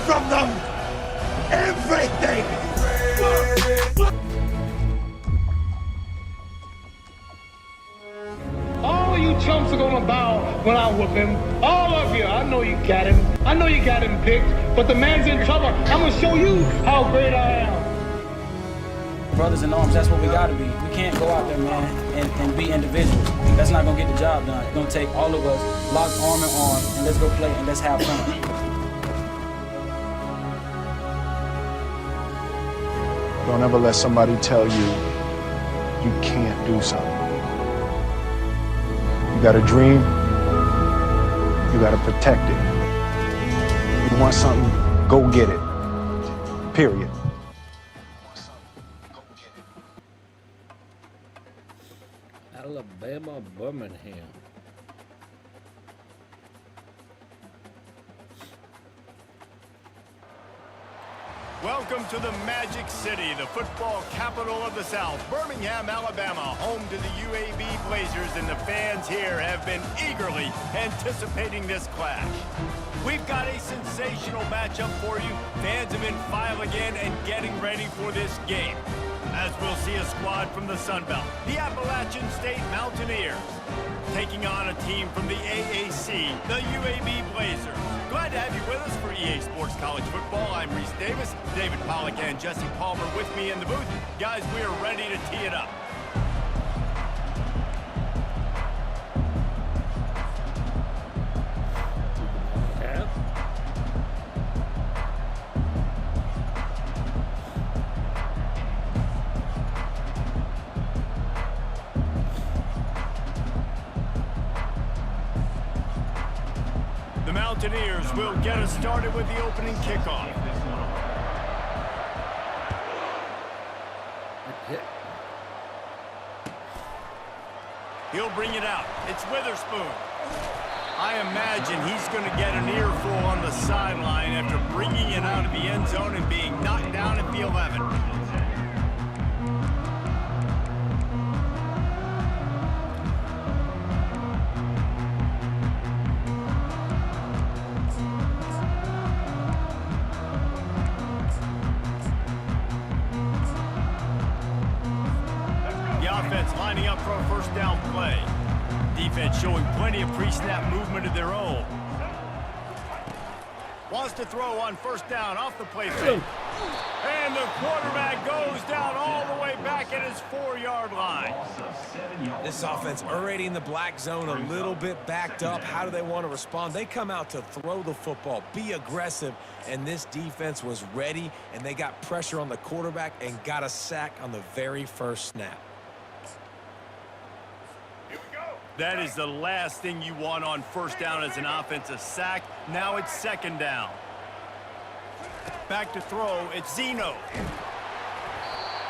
from them everything! All of you chumps are gonna bow when I whoop him. All of you. I know you got him. I know you got him picked, but the man's in trouble. I'm gonna show you how great I am. Brothers in arms, that's what we gotta be. We can't go out there, man, and be individuals. That's not gonna get the job done. It's gonna take all of us, lock arm in arm, and let's go play and let's have fun. Don't ever let somebody tell you you can't do something. You got a dream, you got to protect it. You want something, go get it. Period. Alabama, Birmingham. Welcome to the Magic City, the football capital of the South, Birmingham, Alabama, home to the UAB Blazers, and the fans here have been eagerly anticipating this clash. We've got a sensational matchup for you. Fans have been filing in and getting ready for this game, as we'll see a squad from the Sun Belt, the Appalachian State Mountaineers, taking on a team from the AAC, the UAB Blazers. Glad to have you with us for EA Sports College Football. I'm Reese Davis, David Pollack and Jesse Palmer with me in the booth. Guys, we are ready to tee it up. The Mountaineers will get us started with the opening kickoff. He'll bring it out. It's Witherspoon. I imagine he's going to get an earful on the sideline after bringing it out of the end zone and being knocked down at the 11. Lining up for a first down play. Defense showing plenty of pre-snap movement of their own. Wants to throw on first down off the play fake. And the quarterback goes down all the way back at his 4-yard line. This offense already in the black zone, a little bit backed up. How do they want to respond? They come out to throw the football, be aggressive, and this defense was ready, and they got pressure on the quarterback and got a sack on the very first snap. That is the last thing you want on first down as an offensive sack. Now it's second down. Back to throw, it's Zeno.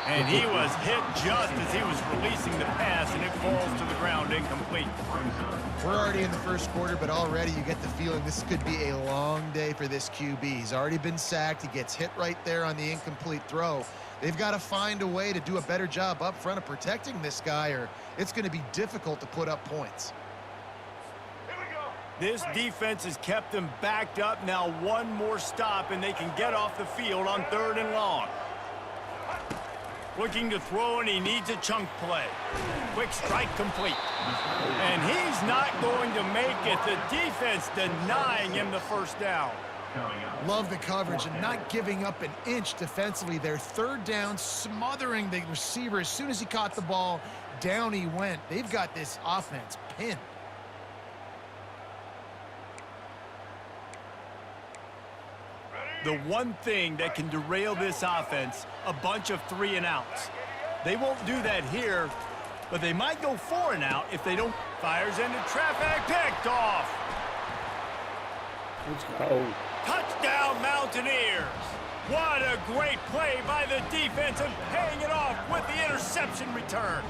And he was hit just as he was releasing the pass, and it falls to the ground incomplete. We're already in the first quarter, but already you get the feeling this could be a long day for this QB. He's already been sacked. He gets hit right there on the incomplete throw. They've got to find a way to do a better job up front of protecting this guy, or it's going to be difficult to put up points. This defense has kept them backed up. Now one more stop, and they can get off the field on 3rd and long. Looking to throw, and he needs a chunk play. Quick strike complete. And he's not going to make it. The defense denying him the first down. Love the coverage and not giving up an inch defensively. Their 3rd down, smothering the receiver. As soon as he caught the ball, down he went. They've got this offense pinned. The one thing that can derail this offense, a bunch of 3-and-outs. They won't do that here, but they might go 4-and-out if they don't. Fires into traffic, picked off. Let's go. Touchdown, Mountaineers. What a great play by the defense and paying it off with the interception return.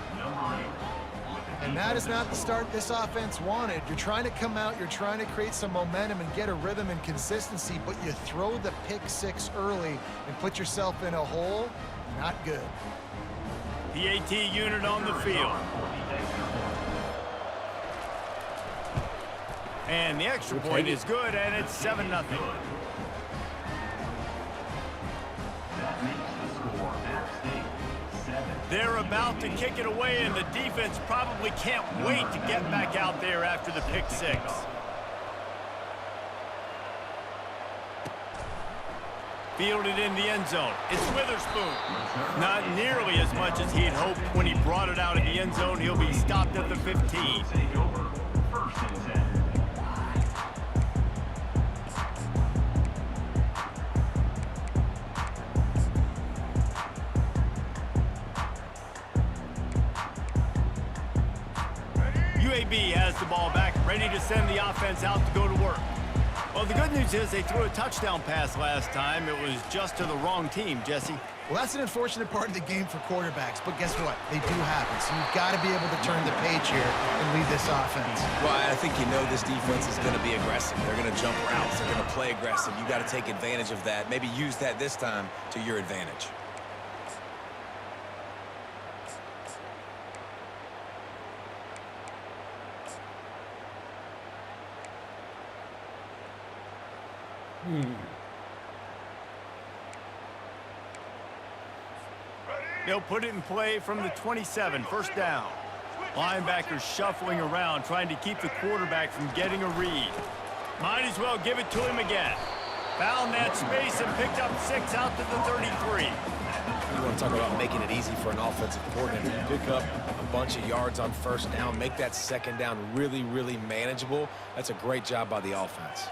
And that is not the start this offense wanted. You're trying to come out, you're trying to create some momentum and get a rhythm and consistency, but you throw the pick 6 early and put yourself in a hole. Not good. The AT unit on the field. And the extra point is good, and it's 7-0. They're about to kick it away, and the defense probably can't wait to get back out there after the pick six. Fielded in the end zone. It's Witherspoon. Not nearly as much as he had hoped when he brought it out of the end zone. He'll be stopped at the 15. UAB has the ball back, ready to send the offense out to go to work. Well, the good news is they threw a touchdown pass last time. It was just to the wrong team, Jesse. Well, that's an unfortunate part of the game for quarterbacks, but guess what? They do happen, so you've got to be able to turn the page here and lead this offense. Well, I think you know this defense is going to be aggressive. They're going to jump routes. They're going to play aggressive. You got to take advantage of that. Maybe use that this time to your advantage. They'll put it in play from the 27, first down. Linebackers shuffling around, trying to keep the quarterback from getting a read. Might as well give it to him again. Found that space and picked up 6 out to the 33. You want to talk about making it easy for an offensive coordinator. Pick up a bunch of yards on first down, make that second down really, really manageable. That's a great job by the offense.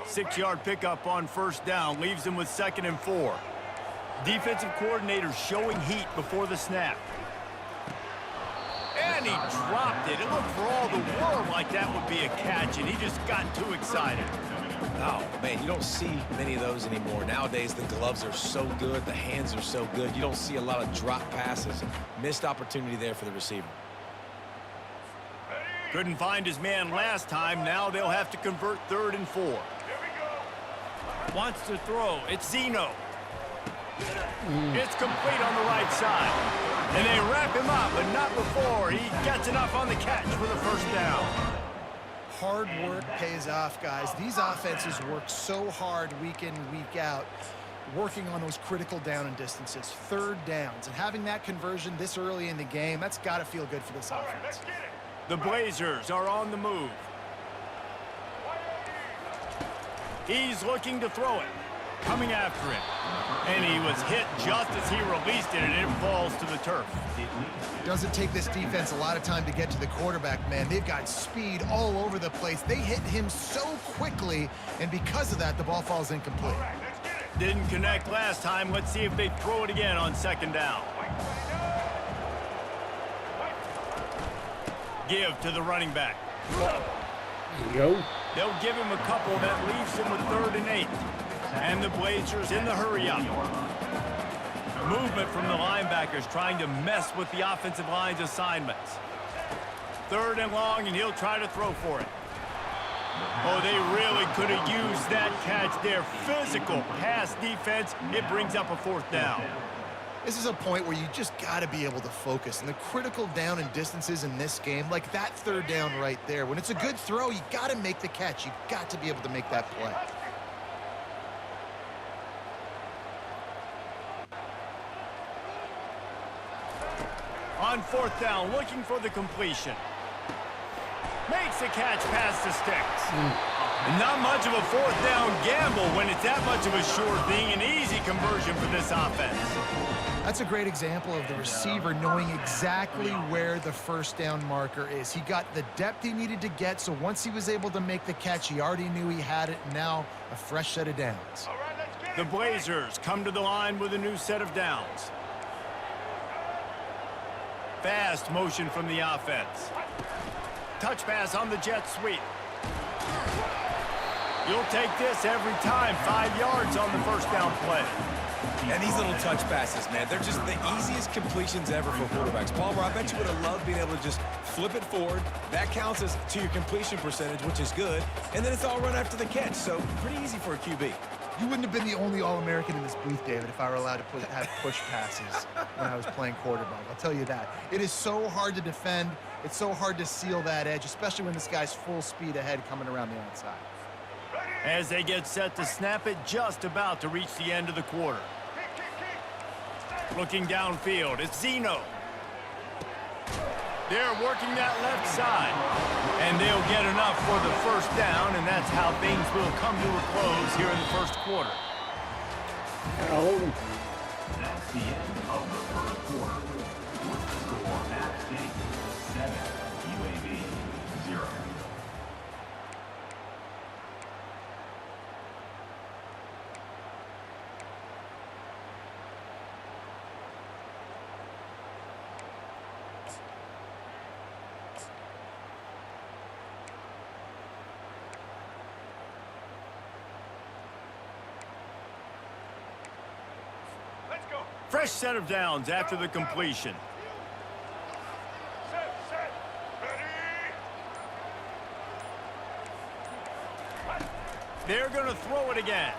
Six-yard pickup on first down leaves him with 2nd and 4. Defensive coordinator showing heat before the snap. And he dropped it. It looked for all the world like that would be a catch, and he just got too excited. Oh, man, you don't see many of those anymore. Nowadays, the gloves are so good, the hands are so good. You don't see a lot of drop passes. Missed opportunity there for the receiver. Couldn't find his man last time. Now they'll have to convert 3rd and 4. Wants to throw. It's Zeno. It's complete on the right side. And they wrap him up, but not before he gets enough on the catch for the first down. Hard work pays off, guys. These offenses work so hard week in, week out, working on those critical down and distances, 3rd downs. And having that conversion this early in the game, that's got to feel good for this offense. The Blazers are on the move. He's looking to throw it. Coming after him. And he was hit just as he released it, and it falls to the turf. Doesn't take this defense a lot of time to get to the quarterback, man. They've got speed all over the place. They hit him so quickly, and because of that, the ball falls incomplete. Didn't connect last time. Let's see if they throw it again on 2nd down. Give to the running back. There you go. They'll give him a couple that leaves him with 3rd and 8. And the Blazers in the hurry-up. Movement from the linebackers trying to mess with the offensive line's assignments. 3rd and long, and he'll try to throw for it. Oh, they really could have used that catch there. Physical pass defense. It brings up a 4th down. This is a point where you just got to be able to focus. And the critical down and distances in this game, like that 3rd down right there, when it's a good throw, you got to make the catch. You got to be able to make that play. On 4th down, looking for the completion. Makes the catch past the sticks. Not much of a 4th down gamble when it's that much of a sure thing. An easy conversion for this offense. That's a great example of the receiver knowing exactly where the 1st down marker is. He got the depth he needed to get, so once he was able to make the catch, he already knew he had it. Now a fresh set of downs. The Blazers come to the line with a new set of downs. Fast motion from the offense. Touch pass on the jet sweep. You'll take this every time. 5 yards on the 1st down play. And these little touch passes, man, they're just the easiest completions ever for quarterbacks. Palmer, I bet you would have loved being able to just flip it forward. That counts as to your completion percentage, which is good. And then it's all run after the catch, so pretty easy for a QB. You wouldn't have been the only All-American in this booth, David, if I were allowed to have push passes when I was playing quarterback. I'll tell you that. It is so hard to defend. It's so hard to seal that edge, especially when this guy's full speed ahead coming around the outside. as they get set to snap it, just about to reach the end of the quarter. Looking downfield, it's Zeno. They're working that left side, and they'll get enough for the first down, and that's how things will come to a close here in the first quarter. That's the end of the first quarter. With the score, AppState 7, UAB 0. Fresh set of downs after the completion. They're going to throw it again.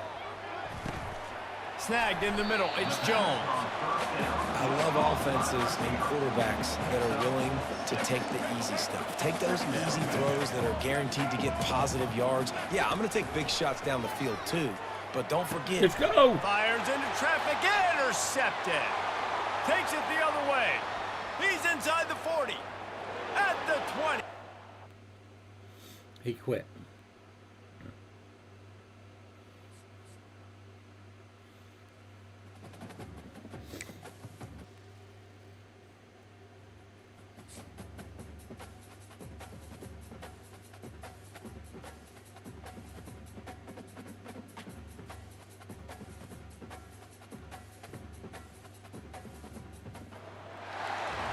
Snagged in the middle. It's Jones. I love offenses and quarterbacks that are willing to take the easy stuff. Take those easy throws that are guaranteed to get positive yards. Yeah, I'm going to take big shots down the field too. But don't forget. Let's go. Fires into traffic. Intercepted. Takes it the other way. He's inside the 40. At the 20. He quit.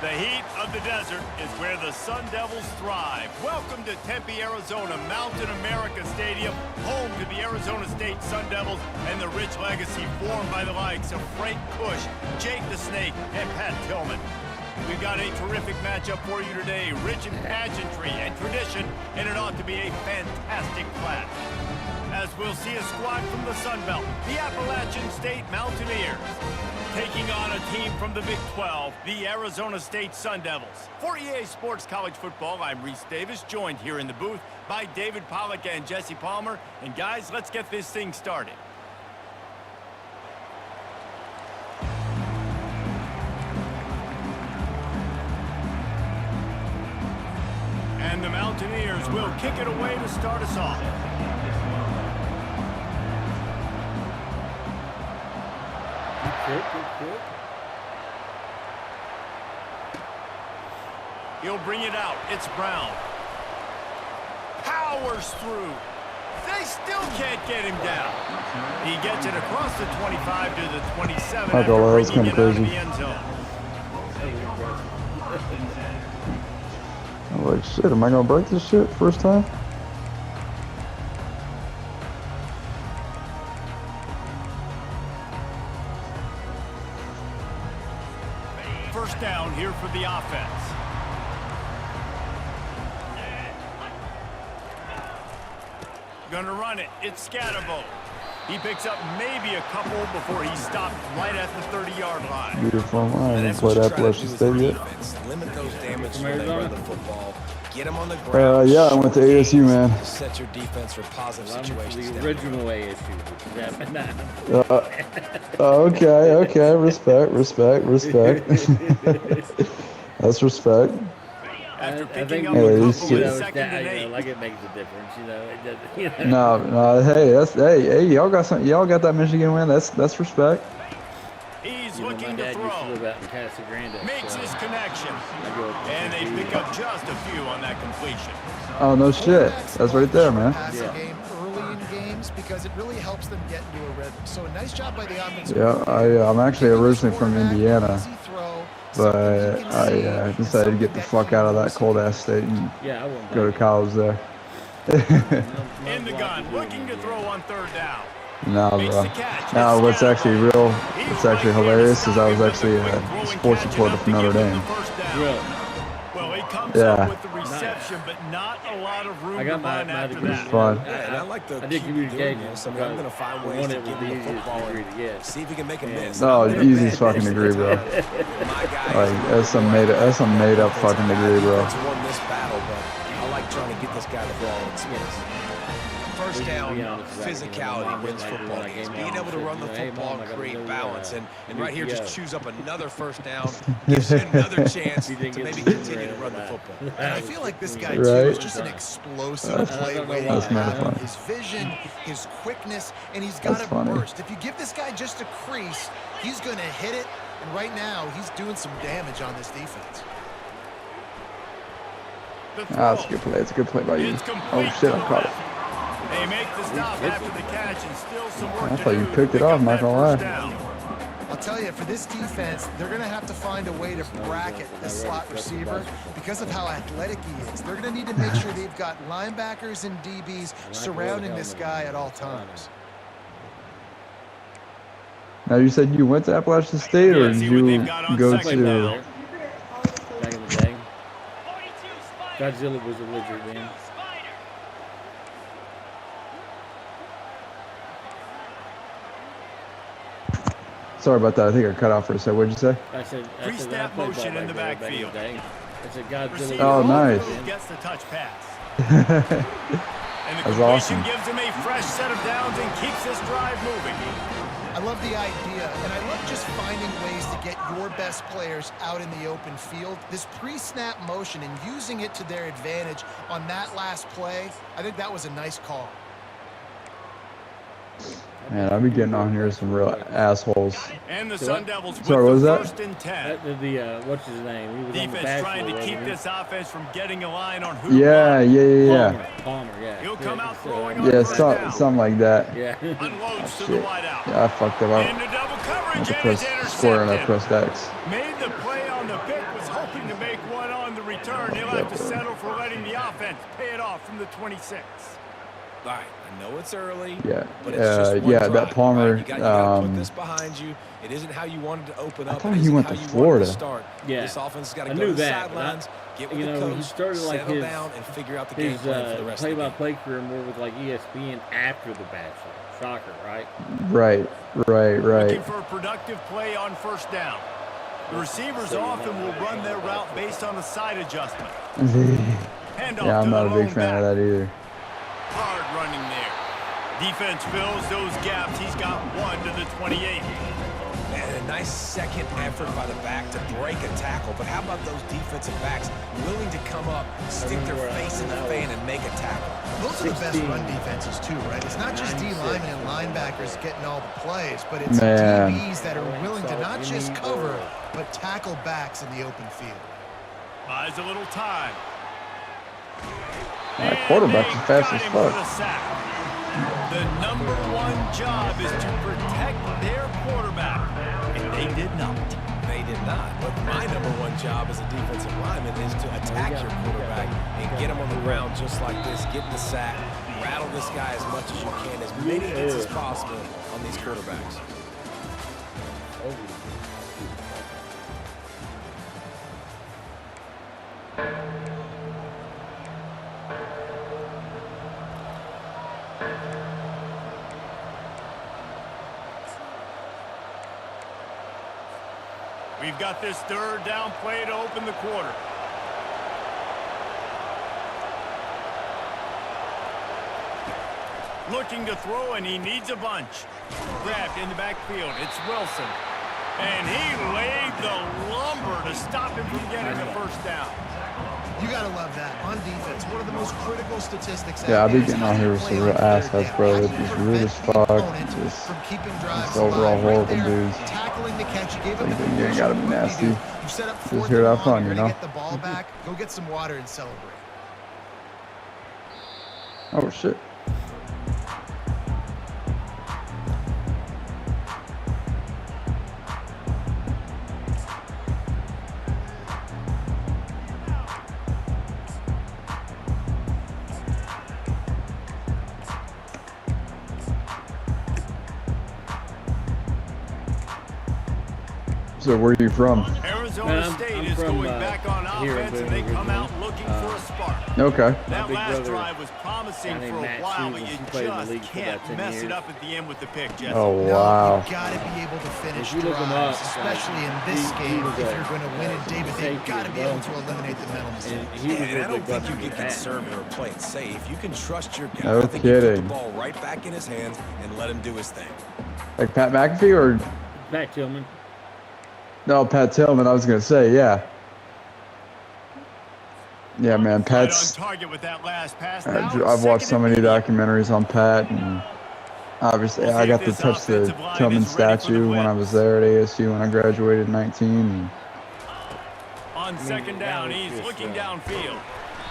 The heat of the desert is where the Sun Devils thrive. Welcome to Tempe, Arizona, Mountain America Stadium, home to the Arizona State Sun Devils and the rich legacy formed by the likes of Frank Kush, Jake the Snake, and Pat Tillman. We've got a terrific matchup for you today, rich in pageantry and tradition, and it ought to be a fantastic clash. As we'll see a squad from the Sun Belt, the Appalachian State Mountaineers, taking on a team from the Big 12, the Arizona State Sun Devils. For EA Sports College Football, I'm Reese Davis, joined here in the booth by David Pollack and Jesse Palmer. And guys, let's get this thing started. And the Mountaineers will kick it away to start us off. Good. He'll bring it out. It's Brown. Powers through. They still can't get him down. He gets it across the 25 to the 27 after bringing it out of the end zone. I'm like, shit, am I gonna break this shit first time? First down here for the offense. Gonna run it. It's Scatterbo. He picks up maybe a couple before he stopped right at the 30-yard line. Beautiful line. I haven't played Appalachian State yet. Limit those damage when they run the football. Get them on the ground. Yeah, I went to ASU, man. Set your defense for positive situations. The original ASU, which is happening now. Okay. Respect. That's respect. After I think up a couple you know, second and 8. like it makes a difference, It doesn't, No. Hey, y'all got some. Y'all got that Michigan win. That's respect. He's my looking to dad used to throw. live out in Casa Grande. Makes so his connection. I grew up And they pick up just a few on that completion. Oh no shit. That's right there, man. Passing game early in games because it really helps them get into a rhythm. So a nice job by the offense. Yeah, I'm actually originally from Indiana, Easy throw, but something you can I see. decided to get the fuck out of that cold ass state and I wouldn't go to college there. In the gun, looking to throw on third down. No, Makes bro. the catch. No, It's what's actually Scatterbo. what's actually hilarious is I was actually a sports reporter for Notre Dame. Really? Well, he comes Yeah. up with the reception, but not a lot of room I to got my run after degree. It's that. fun. And I like the I did communication. So I'm going to find ways one, to it was give the him the easiest football degree and to get. see if he can make a miss. No, easy as fucking degree, bro. My guy Like that's some made up fucking degree, bro. Won this battle, but I like trying to get this guy the ball in space. first down, physicality wins football games. Being able to run the football and create balance, and right here just choose up another first down, gives you another chance to maybe continue to run the football. And I feel like this guy, too, is just an explosive play waiting to happen. His vision, his quickness, and he's got a burst. If you give this guy just a crease, he's going to hit it, and right now he's doing some damage on this defense. That's a good play. It's a good play by you. Oh, shit, I caught it. They make the stop after the catch and still some work I to thought you do picked to it off, pick not up gonna that lie. first down. I'll tell you, for this defense, they're going to have to find a way to bracket the slot receiver because of how athletic he is. They're going to need to make sure they've got linebackers and DBs surrounding this guy at all times. Now, you said you went to Appalachian State, or did you go to... Back in the day. Godzilla was a lizard then. Sorry about that. I think I cut off for a second. What'd you say? I said Pre-snap motion in the backfield. It's a Godzilla. Receiver Oh, nice. gets the touch pass. And the That's completion awesome. gives him a fresh set of downs and keeps this drive moving. I love the idea, and I love just finding ways to get your best players out in the open field. This pre-snap motion and using it to their advantage on that last play, I think that was a nice call. Man, I'll be getting on here with some real assholes. And the Sun Devils with Sorry, what was the that? first and 10. What's his name? He was on the Defense trying to Bachelor, keep wasn't he? this offense from getting a line on who. Yeah. Palmer, yeah. He'll come out throwing on Yeah, first down. something like that. Yeah. Unloads to the Shit. wideout. Yeah, I fucked up. Into double coverage I and it's pressed square and I intercepted. pressed X. Made the play on the pick, was hoping to make one on the return. He'll have to settle for letting the offense pay it off from the 26. All right, I know it's early, Yeah, but it's just one yeah, drive, that Palmer. right? You gotta put this behind you. It isn't how you wanted to open up. thought It he isn't went how to you wanted Florida. to start. Yeah. This offense has got to I go knew to the that, but sidelines, get with you the know, coach, he started like settle his down, and figure out the game his plan for the rest of the game. play-by-play career more with like ESPN after the Bachelor. Shocker, right? Right. Looking for a productive play on first down. The receivers often will run their route based on a side adjustment. Handoff Yeah, I'm to not a the big lone fan of back. that either. Hard running there. Defense fills those gaps. He's got one to the 28. And a nice second effort by the back to break a tackle. But how about those defensive backs willing to come up, stick their face in the fan, and make a tackle? Those are the best run defenses, too, right? It's not just D-linemen and linebackers getting all the plays, but it's DBs that are willing to not just cover, but tackle backs in the open field. Buys a little time. My quarterback's as fast as fuck. The number one job is to protect their quarterback, and they did not. They did not. But my number one job as a defensive lineman is to attack your quarterback and get him on the ground just like this, get the sack, rattle this guy as much as you can, as many hits as possible on these quarterbacks. We've got this third down play to open the quarter. Looking to throw, and he needs a bunch. Grabbed in the backfield. It's Wilson. And he laid the lumber to stop him from getting the first down. You got to love that. On defense, one of the most critical statistics. Yeah, I'll be getting on here with some real assholes, bro. They're just rude as fuck. Just overall horrible dudes. Tackling the catch, you gave Like, him the you ain't gotta be nasty. You set up Just here to have fun, you know? Get the ball back. Go get some water and celebrate. Oh shit. So where are you from? Arizona State is from, going back on offense, and they come out looking for a spark. Okay. That big last brother, drive was promising guy named for a Matt while, but Stevens, you he played in the league just for about can't 10 mess it years. up at the end with the pick, Jesse. Oh No, wow. you got to be able to finish If you look him up, drives, especially in this he game. was If a- you're going to win in David, they've safety got to as be well. able to eliminate the mental mistakes. And he was And I a don't big think brother you get to Matt. conservative or play it safe. You can trust your guy. No I think you put the kidding. ball right back in his hands and let him do his thing. Like Pat McAfee or Pat Tillman. no Pat Tillman? I was gonna say yeah. Yeah, man. Right on Pat's. target with that last pass. Now it's I've watched so second many and medium. documentaries on Pat, and obviously We'll see I if got to this touch the offensive line Tillman is ready for the statue when I was there at ASU when I graduated in 19. And On second down, that was he's just, looking downfield.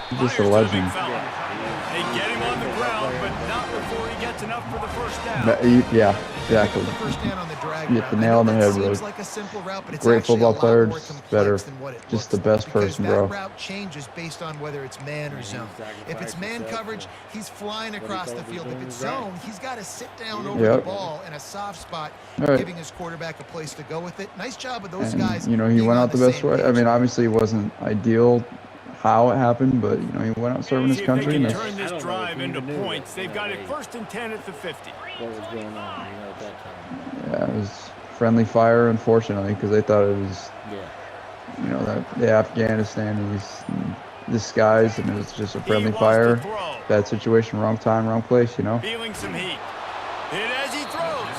he's just a Fires to the legend. big fella. They get him on the ground, but not before he gets enough for the first down. Yeah, exactly. The first down on the drag You hit route. the I nail know on the that head, seems bro. like a simple route, but it's Great actually football a lot player, more just complex better. than what it Just looks the best like, because person, that bro. route changes based on whether it's man or zone. If it's man coverage, he's flying across the field. If it's zone, he's got to sit down over the Yep. ball in a soft spot, Right. giving his quarterback a place to go with it. Nice job with those And, guys. you know, he being went on out the best same way. I page. mean, obviously it wasn't ideal how it happened, but, you know, he went out serving his See if they country. can And turn I this don't know drive if he into even knew points. that, They've got it they- first and 10 at the 50. What was going on, at that time. yeah, it was friendly fire, unfortunately, because they thought it was, Yeah. you know, that the Afghanistan disguised, and it was just a friendly He wants fire. to throw. Bad situation, wrong time, wrong place, you know. Feeling some heat. Hit as he throws.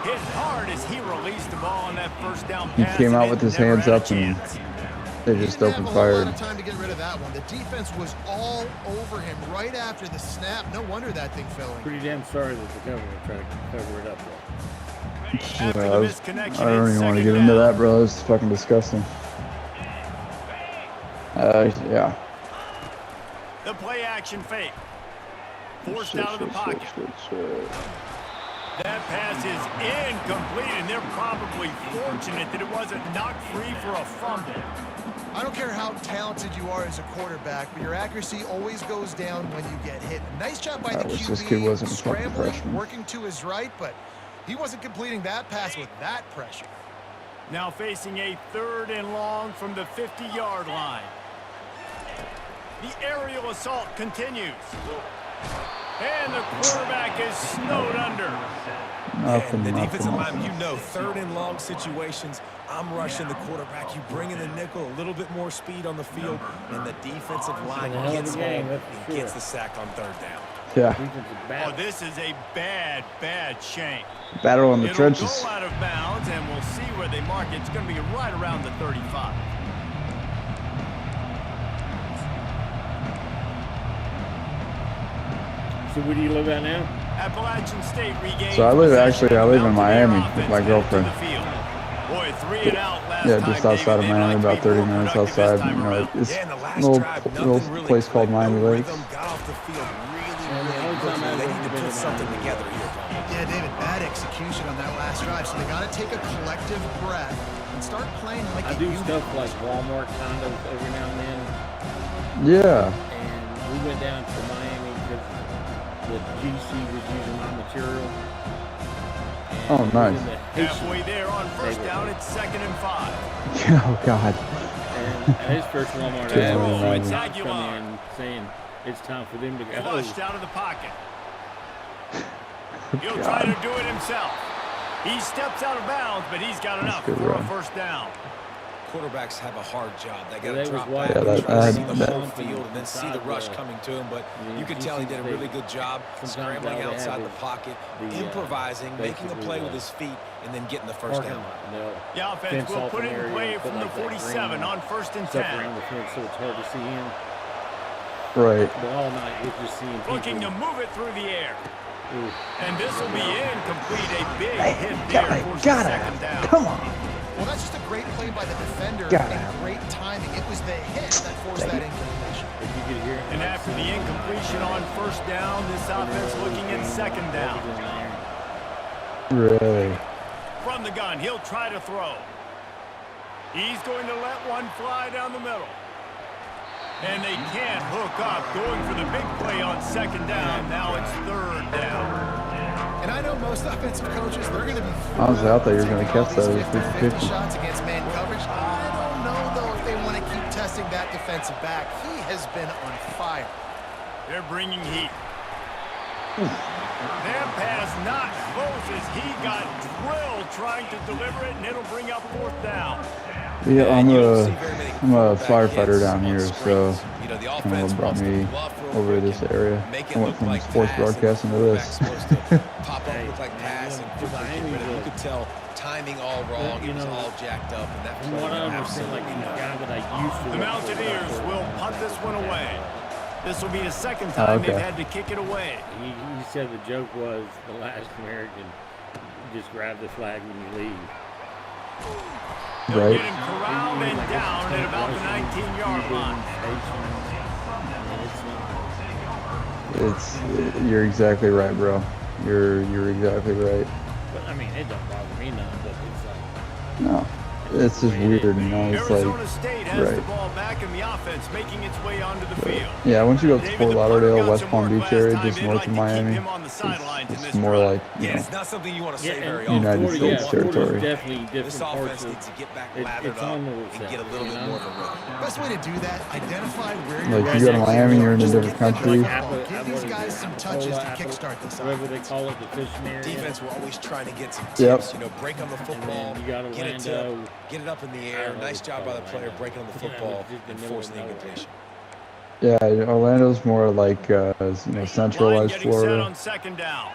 Hit hard as he released the ball on that first down He pass. came and out it with his never hands had a up and chance. they He just didn't opened have a whole fire. lot of time to get rid of that one. The defense was all over him right after the snap. No wonder that thing fell in. Pretty damn sorry that the government tried to cover it up though. After Yeah, the I misconnection, don't it's even want to second get into down. that, bro. It's fucking disgusting. Yeah. The play action fake. Forced out of the pocket. That pass is incomplete, and they're probably fortunate that it wasn't knocked free for a fumble. I don't care how talented you are as a quarterback, but your accuracy always goes down when you get hit. Nice job by the wish QB, this kid wasn't a fucking scrambling, freshman. working to his right, but he wasn't completing that pass with that pressure. Now facing a 3rd and long from the 50-yard line. The aerial assault continues. And the quarterback is snowed under. Nothing, And the nothing, defensive line, nothing. you know, 3rd and long situations, I'm rushing the quarterback. You bring in the nickel, a little bit more speed on the field, and the defensive line hell of a gets game, home that's and for gets sure. the sack on 3rd down. Yeah. Defensive Oh, battle. this is a bad, bad shank. Battle in the It'll trenches. go out of bounds, and we'll see where they mark it. It's going to be right around the 35. So where do you live at now? Appalachian State regains So I live possession actually, I live in of Mountaineer Miami with offense my headed to girlfriend. the field. Boy, 3 and out last Yeah, time, just outside of David. They'd Miami, like to about be 30 more minutes productive this outside. time You know, around. it's Yeah, in the a last little, drive, little nothing really place called clicked. Miami No Lakes. rhythm, got off the field really, the only really time quickly. I've They ever need to been put to something Miami. together here. Yeah, David, bad execution on that last drive, so they got to take a collective breath and start playing like I a do unit. stuff like Walmart condos every now and then. Yeah. And we went down to Miami because the GC was using my material. And Oh, it was nice. in the Haitian Halfway there on first down, it's 2nd and 5. Oh, God. And at his first Walmart, Good I Lord. had It's Knox come Aguilar. in saying it's time for them to go. Flushed out of the pocket. He'll God. try to do it himself. He steps out of bounds, but he's got enough good for a run. first down. Quarterbacks have a hard job. They got That to was drop why back Yeah, and that- try to that- see the that- whole field and then see the rush coming to him. But you could tell he did a really good job scrambling outside the pocket, improvising, making a play with his feet, and then getting the first down. The offense will put it in play from the 47 on 1st and 10. Around the fence, so it's hard to see him. Right. But all night, we're just seeing people. Looking to move it through the air. Ooh. And this will be incomplete. A big hit there for Gotta second down. Come on. Well, that's just a great play by the defender Gotta and have it. great timing. It was the hit that forced that incompletion. If you could hear And after the incompletion on first down, this offense looking at second down. Really? From the gun, he'll try to throw. He's going to let one fly down the middle. And they can't hook up, going for the big play on second down. Now it's 3rd down. And And I know most offensive coaches, they're going to be Honestly, I thought you were going to catch that as 50-50. shots against man coverage. I don't know, though, if they want to keep testing that defensive back. He has been on fire. They're bringing heat. Their pass not close as he got drilled trying to deliver it, and it'll bring up 4th down. Yeah, I'm a firefighter down here, so kind of what brought me over to this area. I went from sports broadcasting to this. Pop up, look like pass, and you could tell timing all wrong. It was all jacked up, and that From what I understand, like the guy that I used to. The Mountaineers will punt this one away. This will be the 2nd time they've had to kick it away. He said the joke was the last American, you just grab the flag when you leave. They'll get him corralled and down at about the 19-yard line. You're exactly right, bro. You're exactly right. But I mean, it don't bother me none, but it's like. No. It's just weird, you know, it's like, Arizona State has the ball back in the offense, making its way onto the field. Yeah, once you go to Fort Lauderdale, West Palm Beach area, just north of Miami, it's more like, you know, it's not something you want to say very often. United States territory. Definitely different this offense needs to get back lathered up and get a little bit more of a rhythm. Best way to do that, identify where like you go to Miami, you're in a different country. Give these guys some touches to kickstart this whatever they call it, the fishing area. Defense will always try to get some tips, you know, break on the football, you got Orlando. Get it up in the air. Nice job by the player breaking on the football and forcing the incompletion. Yeah, Orlando's more like you know, centralized Florida. On 2nd down.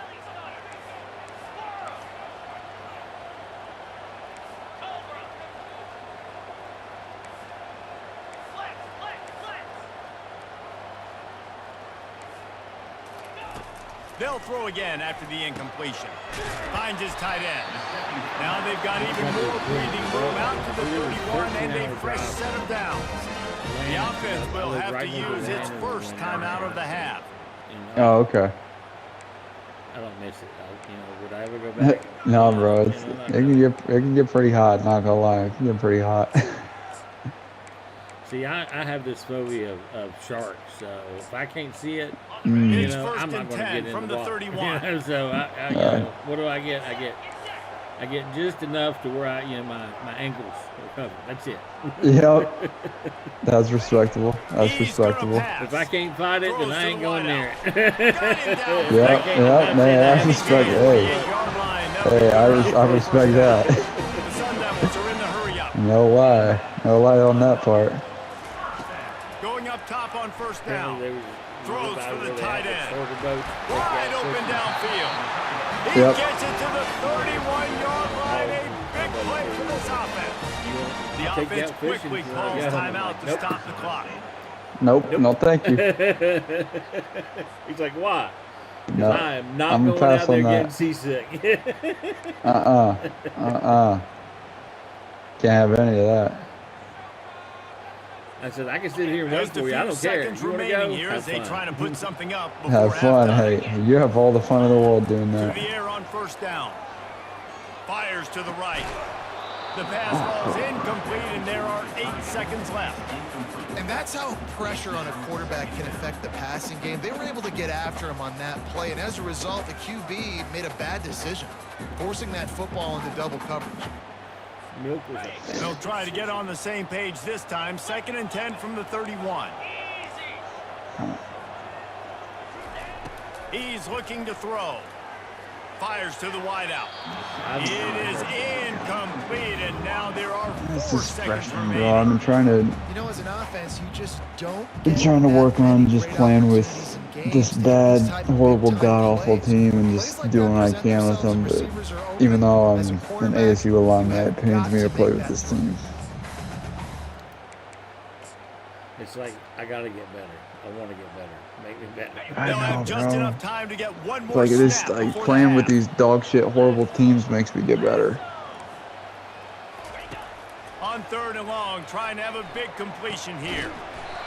They'll throw again after the incompletion. Finds his tight end. Now they've got even more breathing room out to the 31 and a fresh set of downs. The offense will have to use its first timeout of the half. Oh, okay. I don't miss it. You know, would I ever go back? No, bro. It can get pretty hot. Not gonna lie, it can get pretty hot. See, I have this phobia of sharks, so if I can't see it, you know, I'm not going to get in from the the water. 31. So you know, what do I get? I get just enough to where my ankles are covered. That's it. Yep. That's respectable. That's respectable. If I can't fight it, then I ain't going near it. Yep, man, I respect it. Hey, I respect that. No lie on that part. Going up top on 1st down. Throws for the tight end. Wide open downfield. He gets it to the 31-yard line. A big play for this offense. The offense quickly calls timeout to stop the clock. Nope, no thank you. He's like, why? No, I am not I'm going out there getting seasick. Can't have any of that. I said, I can sit here and wait for you. I don't care. You want to go? Here as they try to put something up have fun. Hey, you have all the fun in the world doing that. To the air on 1st down. Fires to the right. The pass falls incomplete, and there are 8 seconds left. And that's how pressure on a quarterback can affect the passing game. They were able to get after him on that play, and as a result, the QB made a bad decision, forcing that football into double coverage. They'll try to get on the same page this time. 2nd and 10 from the 31. He's looking to throw. Fires to the wideout. It is incomplete, and now there are 4 seconds remaining. Bro, I've been trying to. You know, as an offense, you just don't. Been trying to work on just playing with this bad, horrible, god-awful team and just doing what I can with them. But even though I'm an ASU alumni, it pains me to play with this team. It's like, I got to get better. I want to get better. Make me better. I They'll have know, just bro. enough time to get one more Like it is, snap like before playing the with half. these dog shit, horrible teams makes me get better. On 3rd and long, trying to have a big completion here.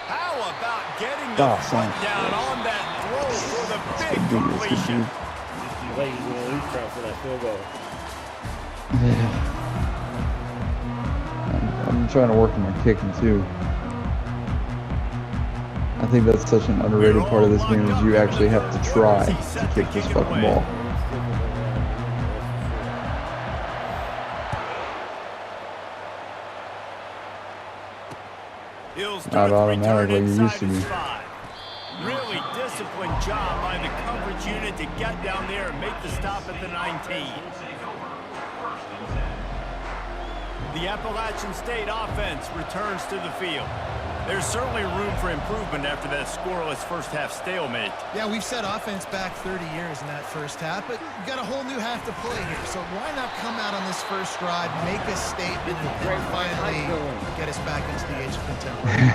How about getting the foot down on that throw for the big completion? I think he's going to lose try for that field goal. Yeah. I'm trying to work on my kicking too. I think that's such an underrated part of this game is you actually have to try to kick this fucking ball. He'll Not start the automatic return like it used to inside his be. 5. Really disciplined job by the coverage unit to get down there and make the stop at the 19. The Appalachian State offense returns to the field. There's certainly room for improvement after that scoreless first half stalemate. Yeah, we've set offense back 30 years in that first half, but we've got a whole new half to play here. So why not come out on this first drive, make a statement, and finally get us back into the age of contemporary?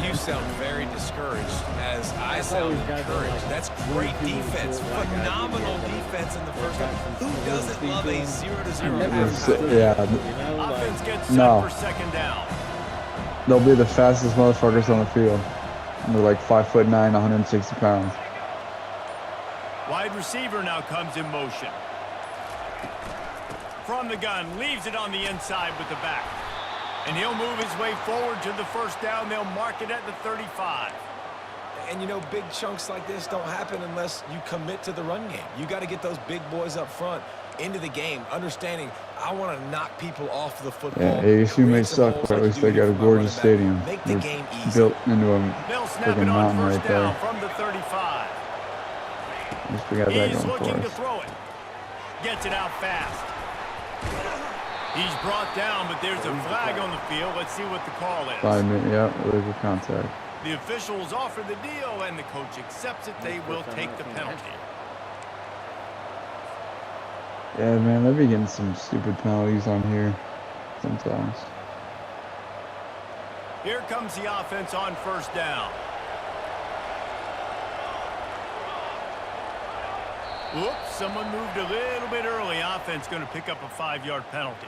You sound very discouraged, as I sound encouraged. That's great defense, phenomenal defense in the first half. Who doesn't love a 0-0 half? Yeah. Offense gets set for second down. They'll be the fastest motherfuckers on the field. They're like 5'9", 160 pounds. Wide receiver now comes in motion. From the gun, leaves it on the inside with the back. And he'll move his way forward to the first down. They'll mark it at the 35. And you know, big chunks like this don't happen unless you commit to the run game. You got to get those big boys up front into the game, understanding I want to knock people off the football. Yeah, ASU may suck, but at least they got a gorgeous stadium. Make the game easy. Built into a freaking mountain right there. From the 35. At least we got that He's going looking for to us. throw it. Gets it out fast. He's brought down, but there's a flag on the field. Let's see what the call is. 5 minutes, yeah, illegal contact. The officials offer the deal, and the coach accepts it. They will take the penalty. Yeah, man, they'll be getting some stupid penalties on here sometimes. Here comes the offense on first down. Whoops, someone moved a little bit early. Offense going to pick up a 5-yard penalty.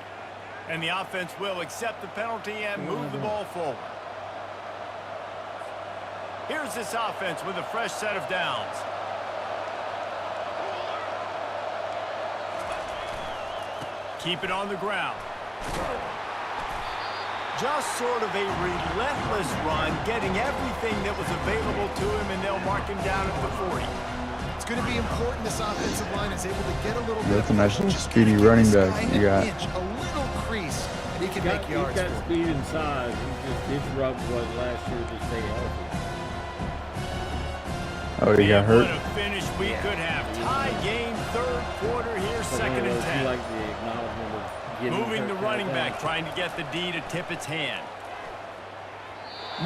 And the offense will accept the penalty and move the ball forward. Here's this offense with a fresh set of downs. Keep it on the ground. Just sort of a relentless run, getting everything that was available to him, and they'll mark him down at the 40. It's going to be important this offensive line is able to get a little bit That's a of nice pressure. little Just speedy gotta give running this back guy you got. an inch, a little crease, and he can make yards. He's got speed and size. His rub was last year to stay healthy. Oh, he got hurt? What a finish we could have. Tie game, third quarter here, second and 10. Like the acknowledgement of getting Moving the running back, trying to get the D to tip its hand.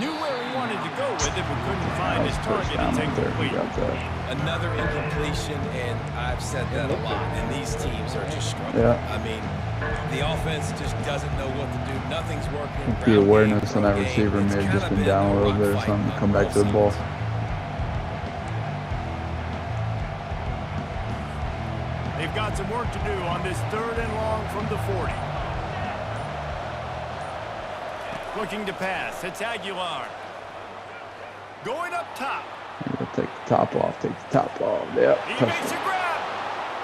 Knew where he wanted to go with it, but couldn't find his target. It's incomplete. Another incompletion, and I've said that a lot, and these teams are just struggling. Yeah. I mean, the offense just doesn't know what to do. Nothing's working. The awareness on that receiver may have just been down a little bit or something. Come back to the ball. They've got some work to do on this third and long from the 40. Looking to pass. It's Aguilar. Going up top. Take the top off. Take the top off. Yep. He makes a grab.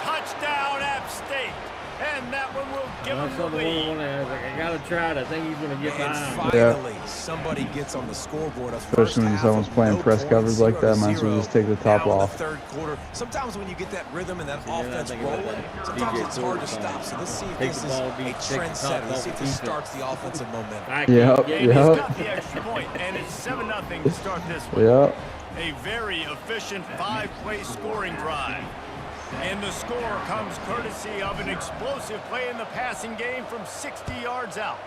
Touchdown, AppState. And that one will give him the lead. I got to try it. I think he's going to get by. And finally, somebody gets on the scoreboard. Especially when someone's playing press coverage like that, might as well just take the top off. Third quarter. Sometimes when you get that rhythm and that offense rolling, sometimes it's hard to stop. So let's see if this is a trend setter. Let's see if this starts the offensive momentum. Yep, He's got the extra point, and it's 7-0 to start this one. Yep. A very efficient 5-play scoring drive. And the score comes courtesy of an explosive play in the passing game from 60 yards out.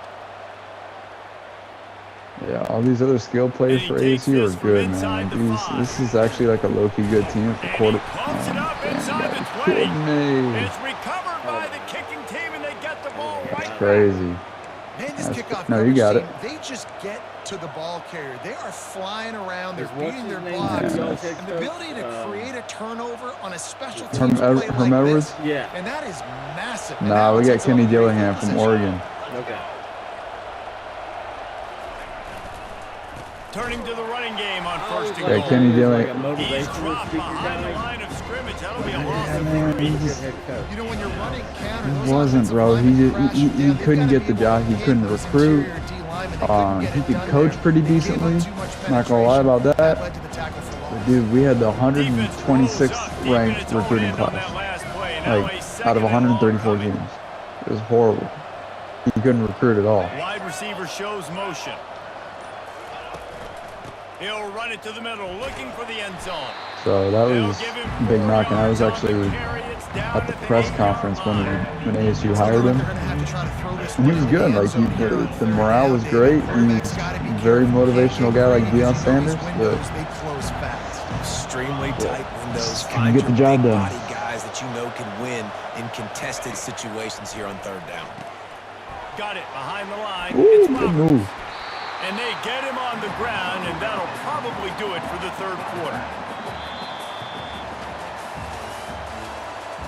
Yeah, all these other skill plays for ASU are good, man. This is actually like a low-key good team for quarter. It's recovered by the kicking team, and they get the ball right back. Crazy. Man, this kickoff No, you got it. They just get to the ball carrier. They are flying around. They're beating their blocks. Yeah. And the ability to create a turnover on a special team play like Edwards? this, and that is massive. Nah, we got Kenny Dillingham from Oregon. Okay. Turning to the running game on first and goal. Yeah, Kenny Dillingham. He's dropped behind the line of scrimmage. That'll be a loss of 3. You know, when you're running counter, He wasn't, bro. He couldn't get the job. He couldn't recruit. He could coach pretty decently. Not gonna lie about that. But dude, we had the 126th ranked recruiting class, like out of 134 teams. It was horrible. He couldn't recruit at all. Wide receiver shows motion. He'll run it to the middle, looking for the end zone. So that was a big knock, and I was actually at the press conference when ASU hired him. And he was good. Like the morale was great. He was a very motivational guy like Deion Sanders, but Extremely tight windows. Can get the job done. Body guys that you know can win in contested situations here on third down. Got it behind the line. Ooh, It's good Roberts. move. And they get him on the ground, and that'll probably do it for the third quarter.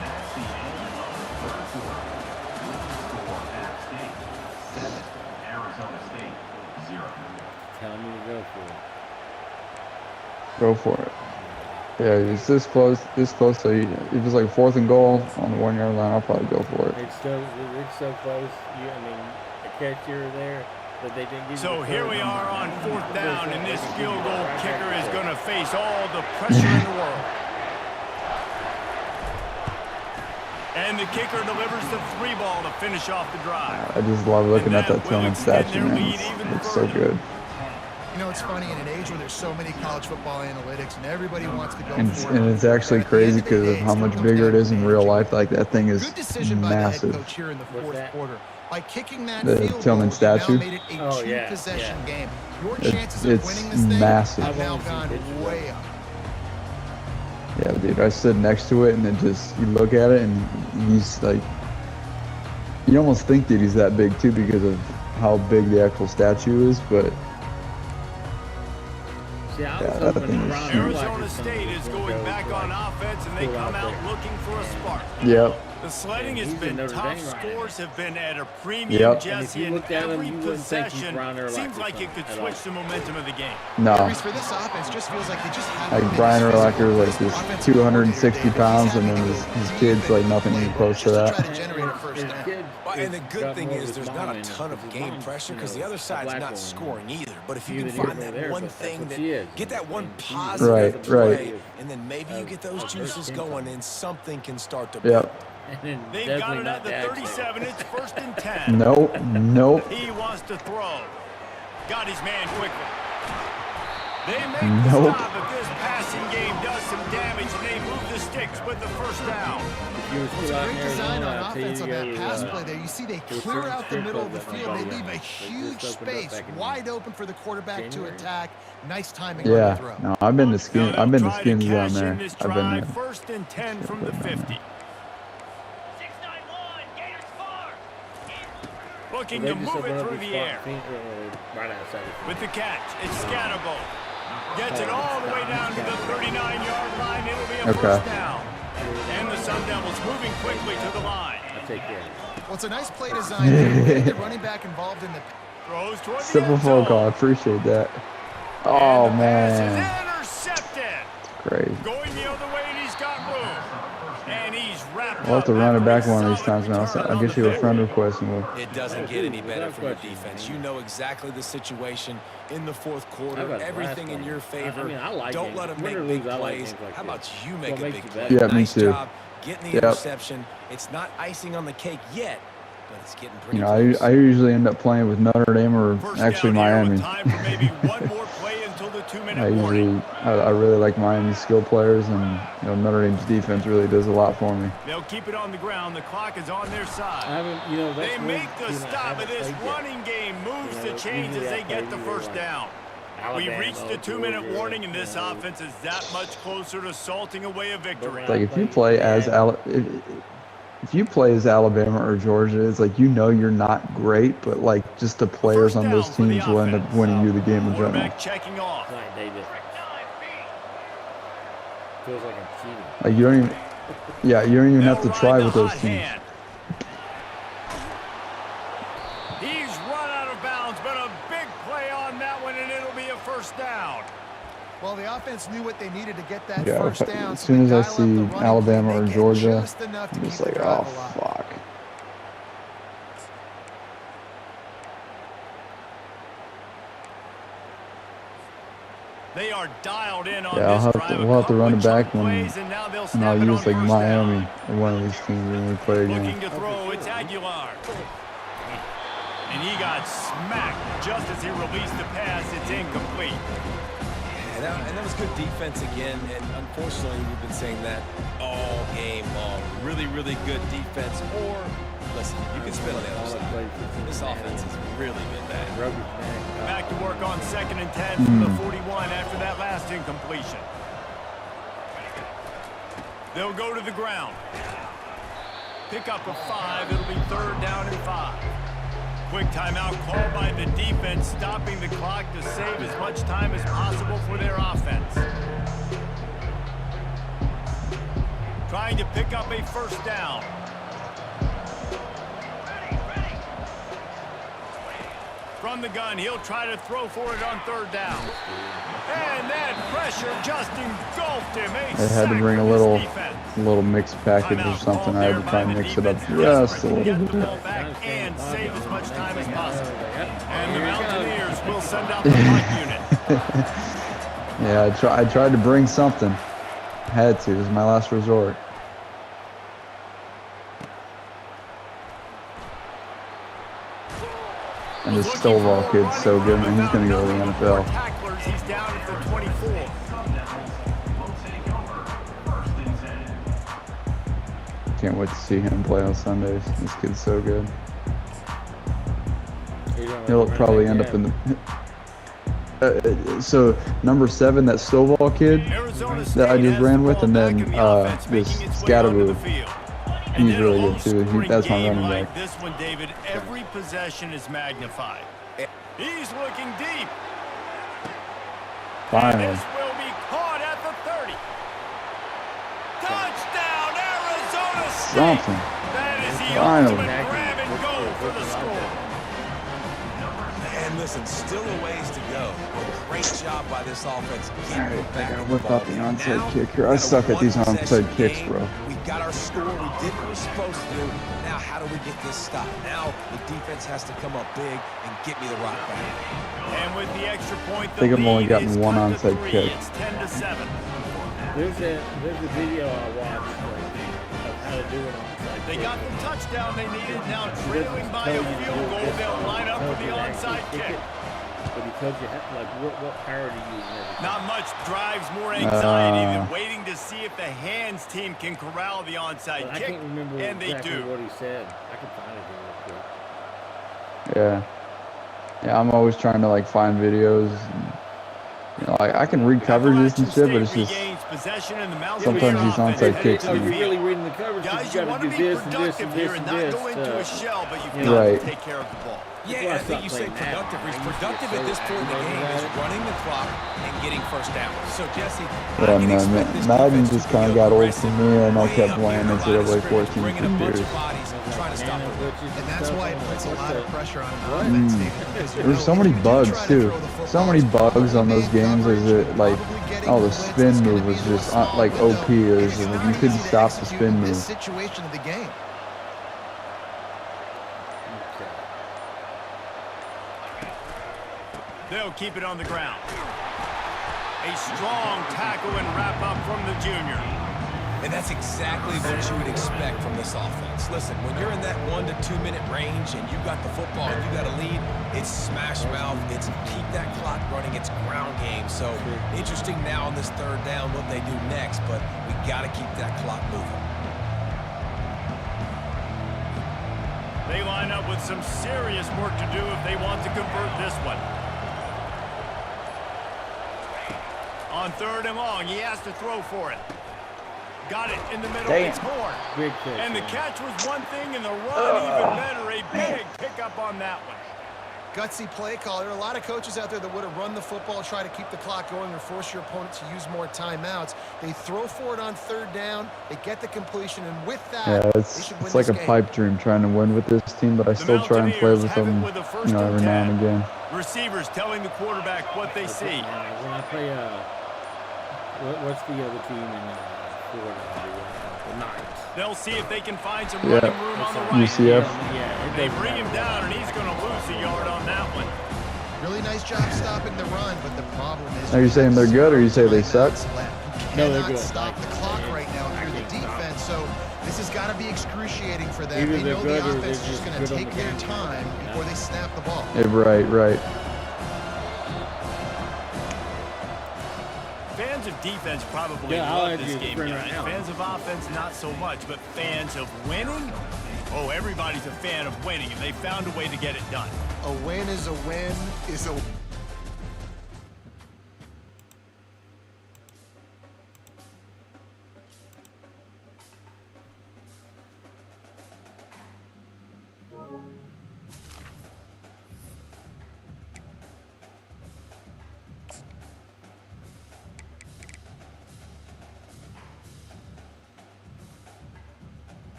That's the end of the third quarter. Score AppState 7, Arizona State 0. Telling me to go for it. Go for it. Yeah, it's this close. So if it's like 4th and goal on the 1 yard line, I'll probably go for it. It's so close. I mean, a catch here or there, but they didn't give So you the here third. we are on 4th down, and this field goal kicker is going to face all the pressure in the world. And the kicker delivers the 3 ball to finish off the drive. I just love looking at that will Tillman extend statue, their man. lead even It's so further. good. You know, it's funny, in an age where there's so many college football analytics and everybody wants to go And for it. and it's actually crazy because of how much bigger it is in real life. Like that thing is Good decision by the head massive. coach here in the What's fourth that? quarter. By kicking that The field Tillman goal, statue? you now made it a Oh, yeah, two-possession yeah. game. Your It- chances of it's winning this thing massive. have now I've only gone seen pictures way up. Yeah, dude. I stood next to it, and it just you look at it, and he's like, you almost think that he's that big too because of how big the actual statue is. But See, I was Yeah, that hoping thing is Brown huge. Arizona State is going back on offense, and they pull out come out there. looking for a spark. yep, The sledding And has he's been in Notre tough. Dame right Scores have been at a premium, Yep. And if Jesse, you and looked at him, every you wouldn't think he's possession Brown Urlacher seems like it could at switch all. the momentum of the game. no. Maurice, for this offense, just feels like they just have Like Brian Urlacher, like this 260 pounds, and then his kid's like nothing even close to Try that. to generate a first down. And the good thing is there's not a ton of game pressure because the other side's not scoring either. But if you can find that one thing, get that one positive Right, play, right. and then maybe you get those juices going and something can start to Yep. And then They've got definitely it not at the the accent. 37. It's 1st and 10. Nope. Nope. He wants to throw. Got his man quickly. They make Nope. the stop, but this passing game does some damage, and they move the sticks with the first down. If you were It's still a out in great design Arizona, on I'll tell you, offense on you that gotta, pass play there. You see they there's clear certain out the strip middle of the clubs that field. They nobody leave a runs. They huge just opened up space back in wide open for the quarterback to January. attack. Nice timing on the Yeah. throw. No, I've been to Now skins. they'll I've been to try skins down cash there. in this I've been drive. there. 1st and 10 from the 50. Looking They to just move opened it up through his the air. right outside the With the catch, it's Scatterbo. Gets it all the way down to the 39-yard line. It'll be a Okay. first down. And the Sun Devils moving quickly to the line. I'll take care of it. Well, it's a nice play design. Get the running back involved in the Throws toward the Simple end phone zone. call. I appreciate that. And Oh the pass man, is intercepted. great. Going the other way, and he's got room. And he's wrapped We'll have to up run it after back a one of these solid times, man. return I'll on get the you a 50. friend request and we'll. It doesn't get any better Without from your question, defense. man. You know exactly the situation in the fourth How quarter. about Everything last in one? your favor. I mean, I like Don't games. let them Win make or big lose, I like plays. games like How this. about you What make a makes big you play? better. Yeah, me Nice too. job getting the Yep. interception. It's not icing on the cake yet, but it's getting pretty You know, close. I usually end up playing with Notre Dame or First actually down here with Miami. time for maybe one more play until the 2-minute warning. I really like Miami's skill players, and you know, Notre Dame's defense really does a lot for me. They'll keep it on the ground. The clock is on their I side. haven't, you know, that's They one, make the you know, I stop, haven't and this played yet. running game moves You the know, chains usually as I they play get the either first like down. We Alabama, reached the 2-minute Georgia, warning, and this you know, offense is that much closer to salting away a victory. It's like if you play as if you play as Alabama or Georgia, it's like you know you're not great, but like just the players on those teams will end up winning you the game in general. Quarterback checking off. Night day difference. Feels like I'm cheating. Like you don't even, yeah, you don't even have to They'll try ride with the those hot teams. hand. He's run out of bounds, but a big play on that one, and it'll be a first down. Well, the offense knew what they needed to get that Yeah, first if- down. as so soon they as I dial up see the running Alabama play, or they get Georgia, just enough to I'm keep just the like, drive oh alive. fuck. They are dialed in on Yeah, this drive. we'll have to run it back Couple when, plays, and now they'll and snap I'll it use on like first Miami down. or one of these teams when we play Looking again. to throw, it's Aguilar. And he got smacked just as he released the pass. It's incomplete. And that was good defense again, and unfortunately we've been saying that all game long. Really, really good defense, or, listen, you can spin on the other side. This offense has really been bad. Back to work on 2nd and 10 from the 41 after that last incompletion. They'll go to the ground. Pick up a 5. It'll be 3rd down and 5. Quick timeout called by the defense, stopping the clock to save as much time as possible for their offense. Trying to pick up a 1st down. From the gun, he'll try to throw for it on 3rd down. And that pressure just engulfed him. I had to bring a little mixed package or something. I had to try and mix it up just a little bit. And save as much time as possible. And the Mountaineers will send out the punt unit. Yeah, I tried to bring something. Had to. It was my last resort. And this Stovall kid's so good, man. He's going to go to the NFL. He's down at the 24. Can't wait to see him play on Sundays. This kid's so good. He'll probably end up in the... so, number 7, that Stovall kid that I just ran with, and then this Scatterboo. He's really good too. That's my running back. This one, David, every possession is magnified. He's looking deep. Finally. And this will be caught at the 30. Touchdown, Arizona State. Something. That is the Finally. ultimate grab and go for the score. And listen, still a ways to go. Great job by this offense. Alright, I gotta whip out the onside kick here. I suck at these onside kicks, bro. We got our score. We did what we're supposed to do. Now, how do we get this stopped? Now, the defense has to come up big and get me the rock back. And with the extra point, I think I've only gotten one onside kick. It's 10-7. There's a video I watched of how to do an onside They kick. got the touchdown they needed. Now trailing by a field goal, they'll line up for the onside kick. But he tells you what power to use. Not much drives more anxiety than waiting to see if the hands team can corral the onside kick. I can't remember and exactly they do. what he said. I can find it here real quick. Yeah, I'm always trying to like find videos. You know, I can read coverages and shit, but it's just sometimes these onside kicks. Oh, you're really reading the coverage. Guys, you you got want to to do be this and this and productive here this and and not this. go into a shell, but you've got Right. to take care of the ball. Yeah, I think you say productive. He's productive at this point in the game is running the clock and getting 1st down. So, Jesse, Yeah, man, Madden just kind of got old for me, and I kept playing NCAA 14 for years. And that's why it puts a lot of pressure on an offense, David, because There's so many bugs too. So many bugs on those games. Is it like, oh, the spin move was just like OP, or is it like you couldn't stop the spin move? This situation of the game. They'll keep it on the ground. A strong tackle and wrap up from the junior. And that's exactly what you would expect from this offense. Listen, when you're in that 1 to 2 minute range and you got the football and you got a lead, it's smash mouth, it's keep that clock running, it's ground game. So interesting now on this 3rd down what they do next, but we got to keep that clock moving. They line up with some serious work to do if they want to convert this one. On 3rd and long, he has to throw for it. Got it in the middle. Damn. It's Horn. Big catch, And the catch was one thing, and the run even better. A big pickup on that one. Gutsy play call. There are a lot of coaches out there that would have run the football, try to keep the clock going, or force your opponent to use more timeouts. They throw for it on 3rd down. They get the completion, and with that, Yeah, they it's should win like a this game. pipe dream trying to win with this team, but I still try and play with them, you know, every now and again. Receivers telling the quarterback what they see. When I play, what's the other team in Florida? The Knights. They'll see if they can find some Yeah, running room on the right. UCF. Yeah, They bring him down, and he's going to lose a yard on that one. Really nice job stopping the run, but the problem is... Are you saying they're good, or you say they suck? No, they're good. Stop the clock right now if you're the defense, so this has got to be excruciating for them. Either They know they're the good or offense is they're just just going to good on take the their game. time before they snap the ball. Yeah, right. of defense probably love this game, guys. Fans of offense, not so much, but fans of winning? Oh, everybody's a fan of winning, and they found a way to get it done. A win is a win is a...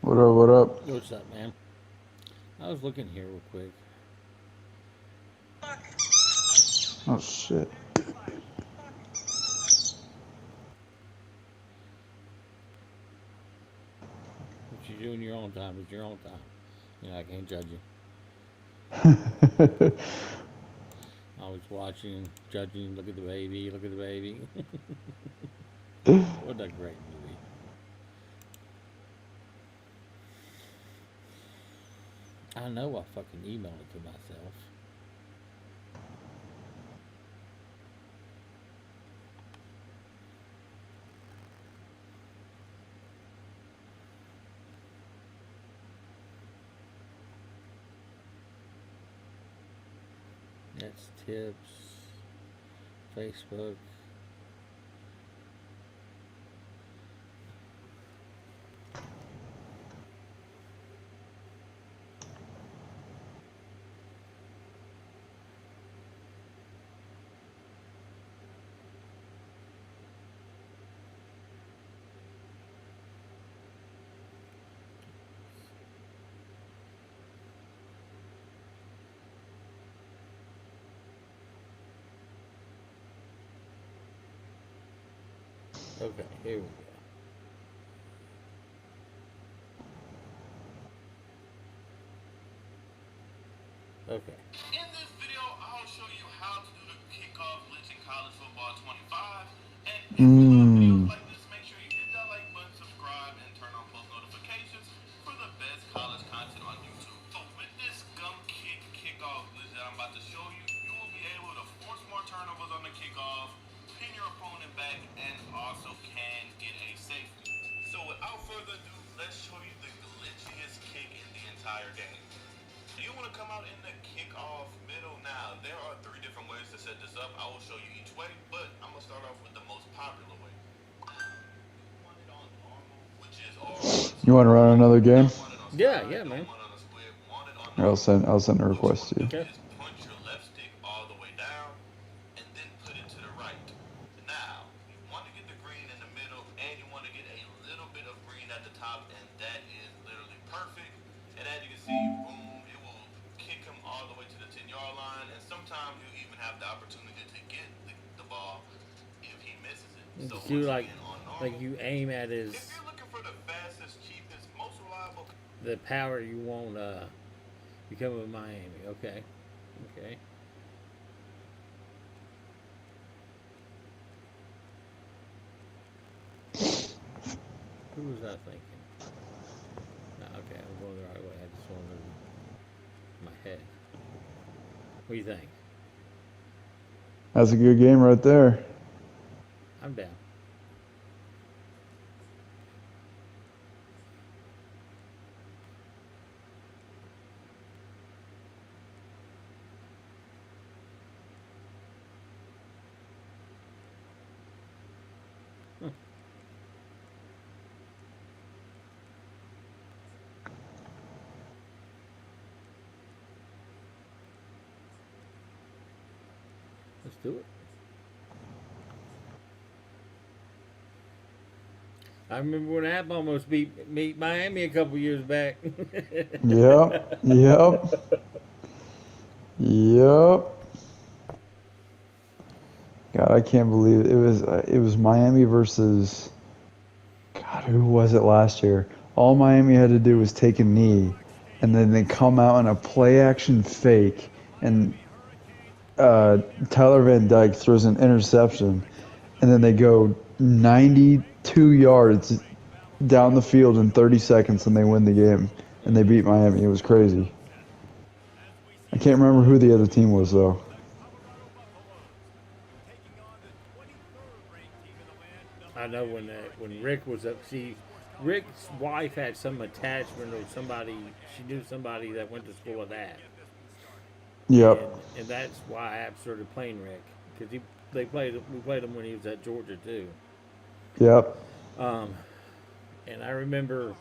What up, what up? What's up, man? I was looking here real quick. Oh, shit. What you do in your own time is your own time. You know, I can't judge you. Always watching, judging, look at the baby, look at the baby. What a great movie. I know I fucking emailed it to myself. That's tips, Facebook. Okay, here we go. Okay. In this video, I'll show you how to do the kickoff glitch in college football 25. And if you love videos like this, make sure you hit that like button, subscribe, and turn on post notifications for the best college content on YouTube. So with this gum kick kickoff glitch that I'm about to show you, you will be able to force more turnovers on the kickoff, pin your opponent back, and also can get a safety. So without further ado, let's show you the glitchiest kick in the entire game. You want to come out in the kickoff middle. Now, there are 3 different ways to set this up. I will show you each way, but I'm going to start off with the most popular way. You want it on normal, which is R1. You want to run another game? Yeah, man. I'll send a request to you. Okay. Punch your left stick all the way down, and then put it to the right. Now, you want to get the green in the middle, and you want to get a little bit of green at the top, and that is literally perfect. And as you can see, boom, it will kick him all the way to the 10-yard line, and sometimes you even have the opportunity to get the ball if he misses it. So You like you aim at his if you're looking for the fastest, cheapest, most reliable, the power you want. You come with Miami, okay? Okay. Who was I thinking? No, okay, I'm going the right way. I just wanted my head. What do you think? That's a good game right there. I'm down. Let's do it. I remember when App almost beat Miami a couple years back. Yep. God, I can't believe it. It was Miami versus, God, who was it last year? All Miami had to do was take a knee, and then they come out in a play action fake, and Tyler Van Dyke throws an interception, and then they go 92 yards down the field in 30 seconds, and they win the game, and they beat Miami. It was crazy. I can't remember who the other team was, though. I know when Rick was up. See, Rick's wife had some attachment or somebody. She knew somebody that went to school with App. Yep. And that's why App started playing Rick, because we played him when he was at Georgia too. Yep. And I remember.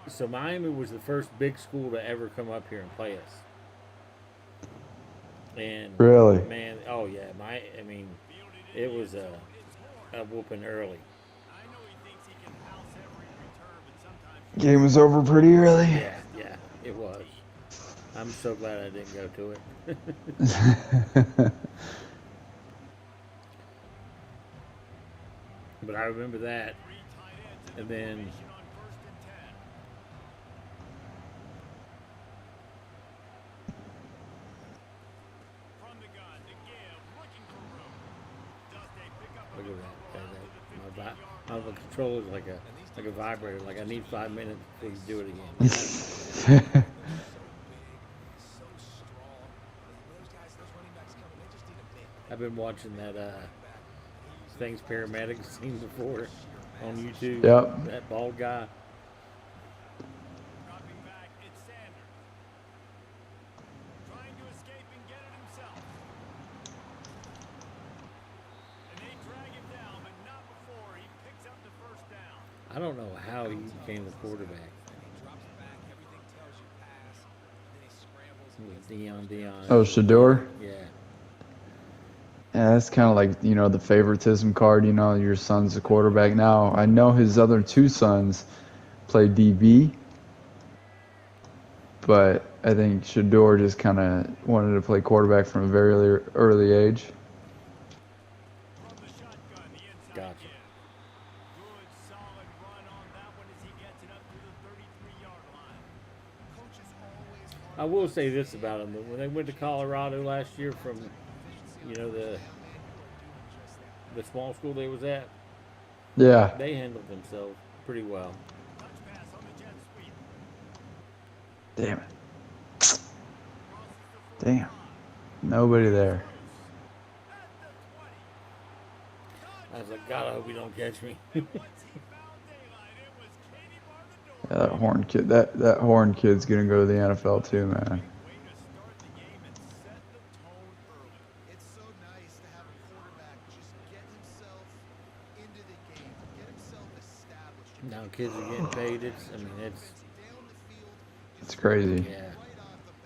So Miami was the first big school to ever come up here and play us. And really, man, oh yeah, I mean, it was a whooping early. Game was over pretty early. Yeah, it was. I'm so glad I didn't go to it. But I remember that. And then look at that. My controller's like a vibrator. Like I need 5 minutes before you do it again. I've been watching that Things Paramedics seen before on YouTube. Yep. That bald guy. I don't know how he became the quarterback. Dion. Oh, Shador? Yeah. Yeah, that's kind of like, the favoritism card, your son's the quarterback. Now, I know his other two sons play DB, but I think Shador just kind of wanted to play quarterback from a very early age. Gotcha. I will say this about them. When they went to Colorado last year from, the small school they was at, yeah, they handled themselves pretty well. Damn it. Damn. Nobody there. I was like, God, I hope you don't catch me. Yeah, that horn kid's gonna go to the NFL too, man. Now kids are getting paid. It's crazy. Yeah.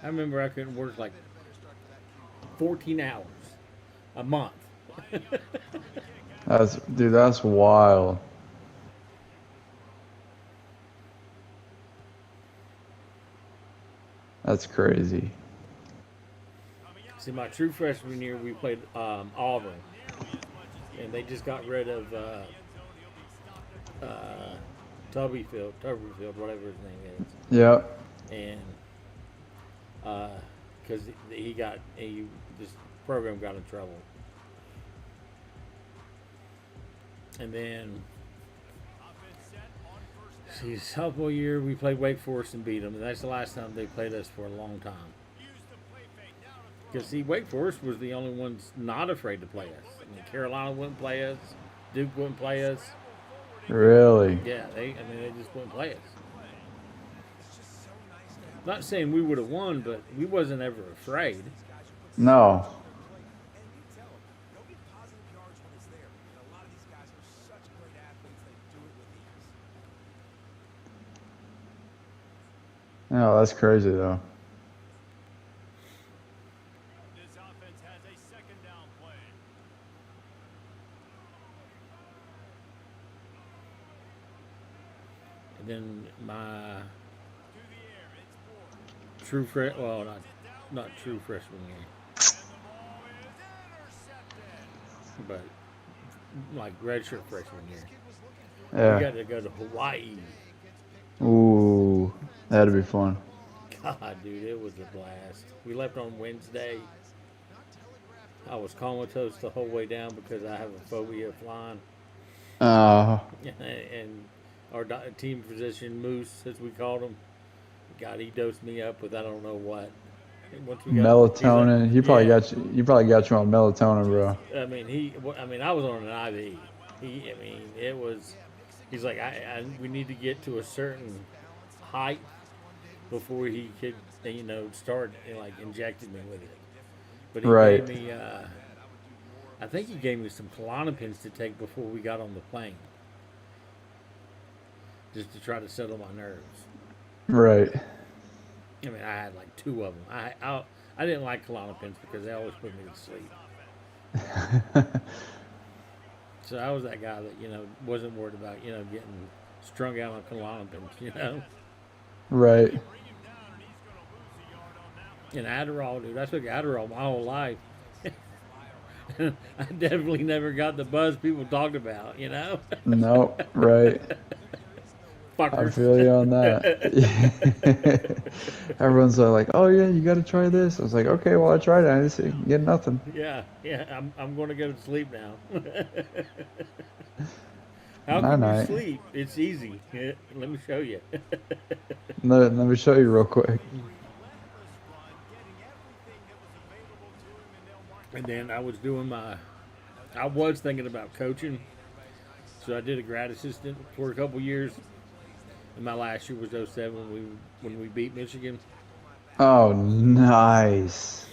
I remember I couldn't work like 14 hours a month. That's wild. That's crazy. See, my true freshman year, we played Auburn, and they just got rid of Tuberfield, whatever his name is. Yep. And because this program got in trouble, and then see, sophomore year we played Wake Forest and beat them, and that's the last time they played us for a long time. Because see, Wake Forest was the only ones not afraid to play us. I mean, Carolina wouldn't play us, Duke wouldn't play us. Really? Yeah, they just wouldn't play us. Not saying we would have won, but we wasn't ever afraid. No. No, that's crazy though. This offense has a then my not true freshman year, but like redshirt freshman year. Yeah. We got to go to Hawaii. Ooh, that'd be fun. God, dude, it was a blast. We left on Wednesday. I was comatose the whole way down because I have a phobia of flying. And our team physician, Moose, as we called him, God, he dosed me up with I don't know what. Once we Melatonin. like, He probably got you. He probably got you on melatonin, bro. I mean, I was on an IV. It was. He's like, we need to get to a certain height before he could, start like injecting me with it. But he gave me, I think he gave me some Klonopins to take before we got on the plane, just to try to settle my nerves. Right. I mean, I had like 2 of them. I didn't like Klonopins because they always put me to sleep. So I was that guy that, wasn't worried about, getting strung out on Klonopins, Right. And Adderall, dude. I took Adderall my whole life. I definitely never got the buzz people talked about, No, right. Fuckers. I feel you on that. Everyone's like, "Oh yeah, you got to try this." I was like, "Okay, well I tried it. I didn't get nothing." Yeah. I'm going to go to sleep now. How can you sleep? It's easy. Let me show you. Let me show you real quick. And then I was thinking about coaching. So I did a grad assistant for a couple years. And my last year was 07 when we beat Michigan. Oh, nice.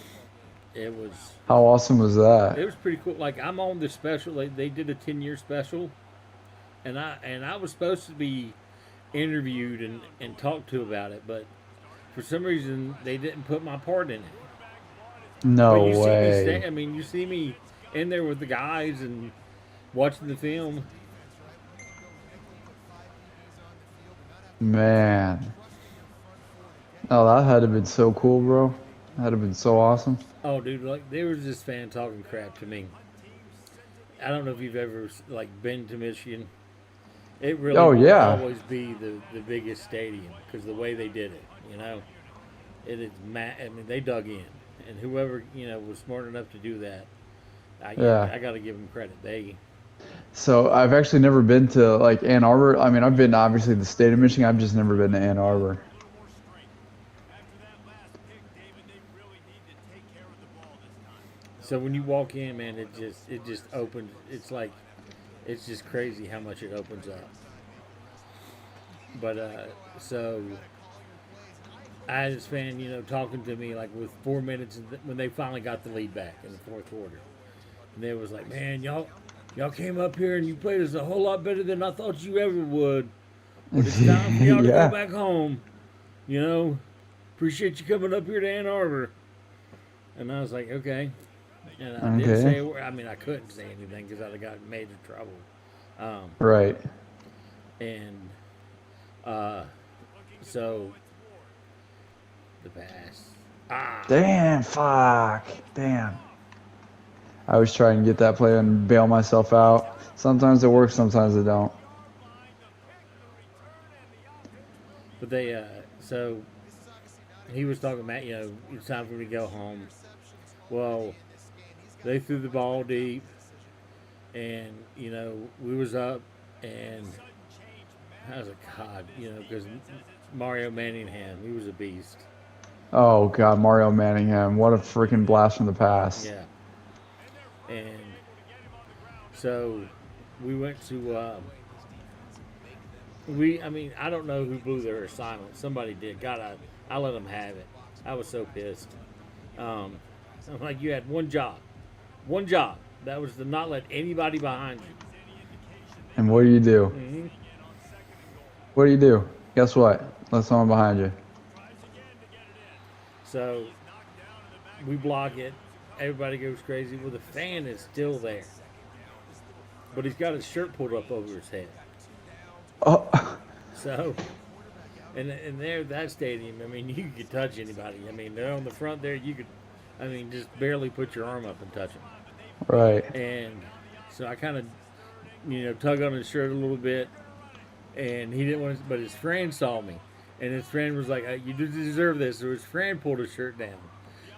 It was. How awesome was that? It was pretty cool. Like, I'm on this special. They did a 10-year special. And I was supposed to be interviewed and talked to about it. But for some reason, they didn't put my part in it. No way. See you see me in there with the guys and watching the film. Man. Oh, that had to have been so cool, bro. That had to have been so awesome. Oh, dude, like, there was this fan talking crap to me. I don't know if you've ever, like, been to Michigan. It really will always be the biggest stadium because the way they did it, It is they dug in. And whoever, was smart enough to do that, I got to give them credit. So I've actually never been to like Ann Arbor. I mean, I've been to obviously the state of Michigan. I've just never been to Ann Arbor. So when you walk in, man, it just opens. It's like, it's just crazy how much it opens up. But so I had this fan, talking to me like with 4 minutes when they finally got the lead back in the fourth quarter, and they was like, "Man, y'all came up here and you played us a whole lot better than I thought you ever would. But it's time for y'all to go back home. Appreciate you coming up here to Ann Arbor." And I was like, "Okay." And I didn't say a word. I mean, I couldn't say anything because I'd have gotten major trouble. Right. And so the pass. Damn, fuck. Damn. I always try and get that play and bail myself out. Sometimes it works, sometimes it don't. But so he was talking about, it's time for me to go home. Well, they threw the ball deep, and, we was up, and I was like, God, because Mario Manningham, he was a beast. Oh, God, Mario Manningham. What a freaking blast from the past. Yeah. And so we went to, I don't know who blew their assignment. Somebody did. God, I let them have it. I was so pissed. I'm like, you had one job. One job. That was to not let anybody behind you. And what do you do? Mm-hmm. What do you do? Guess what? Let someone behind you. So we block it. Everybody goes crazy. Well, the fan is still there. But he's got his shirt pulled up over his head. Oh. So, and there, that stadium, I mean, you could touch anybody. I mean, they're on the front there. You could, I mean, just barely put your arm up and touch them. Right. And so I kind of, tug on his shirt a little bit, and he didn't want to, but his friend saw me, and his friend was like, "You do deserve this." So his friend pulled his shirt down.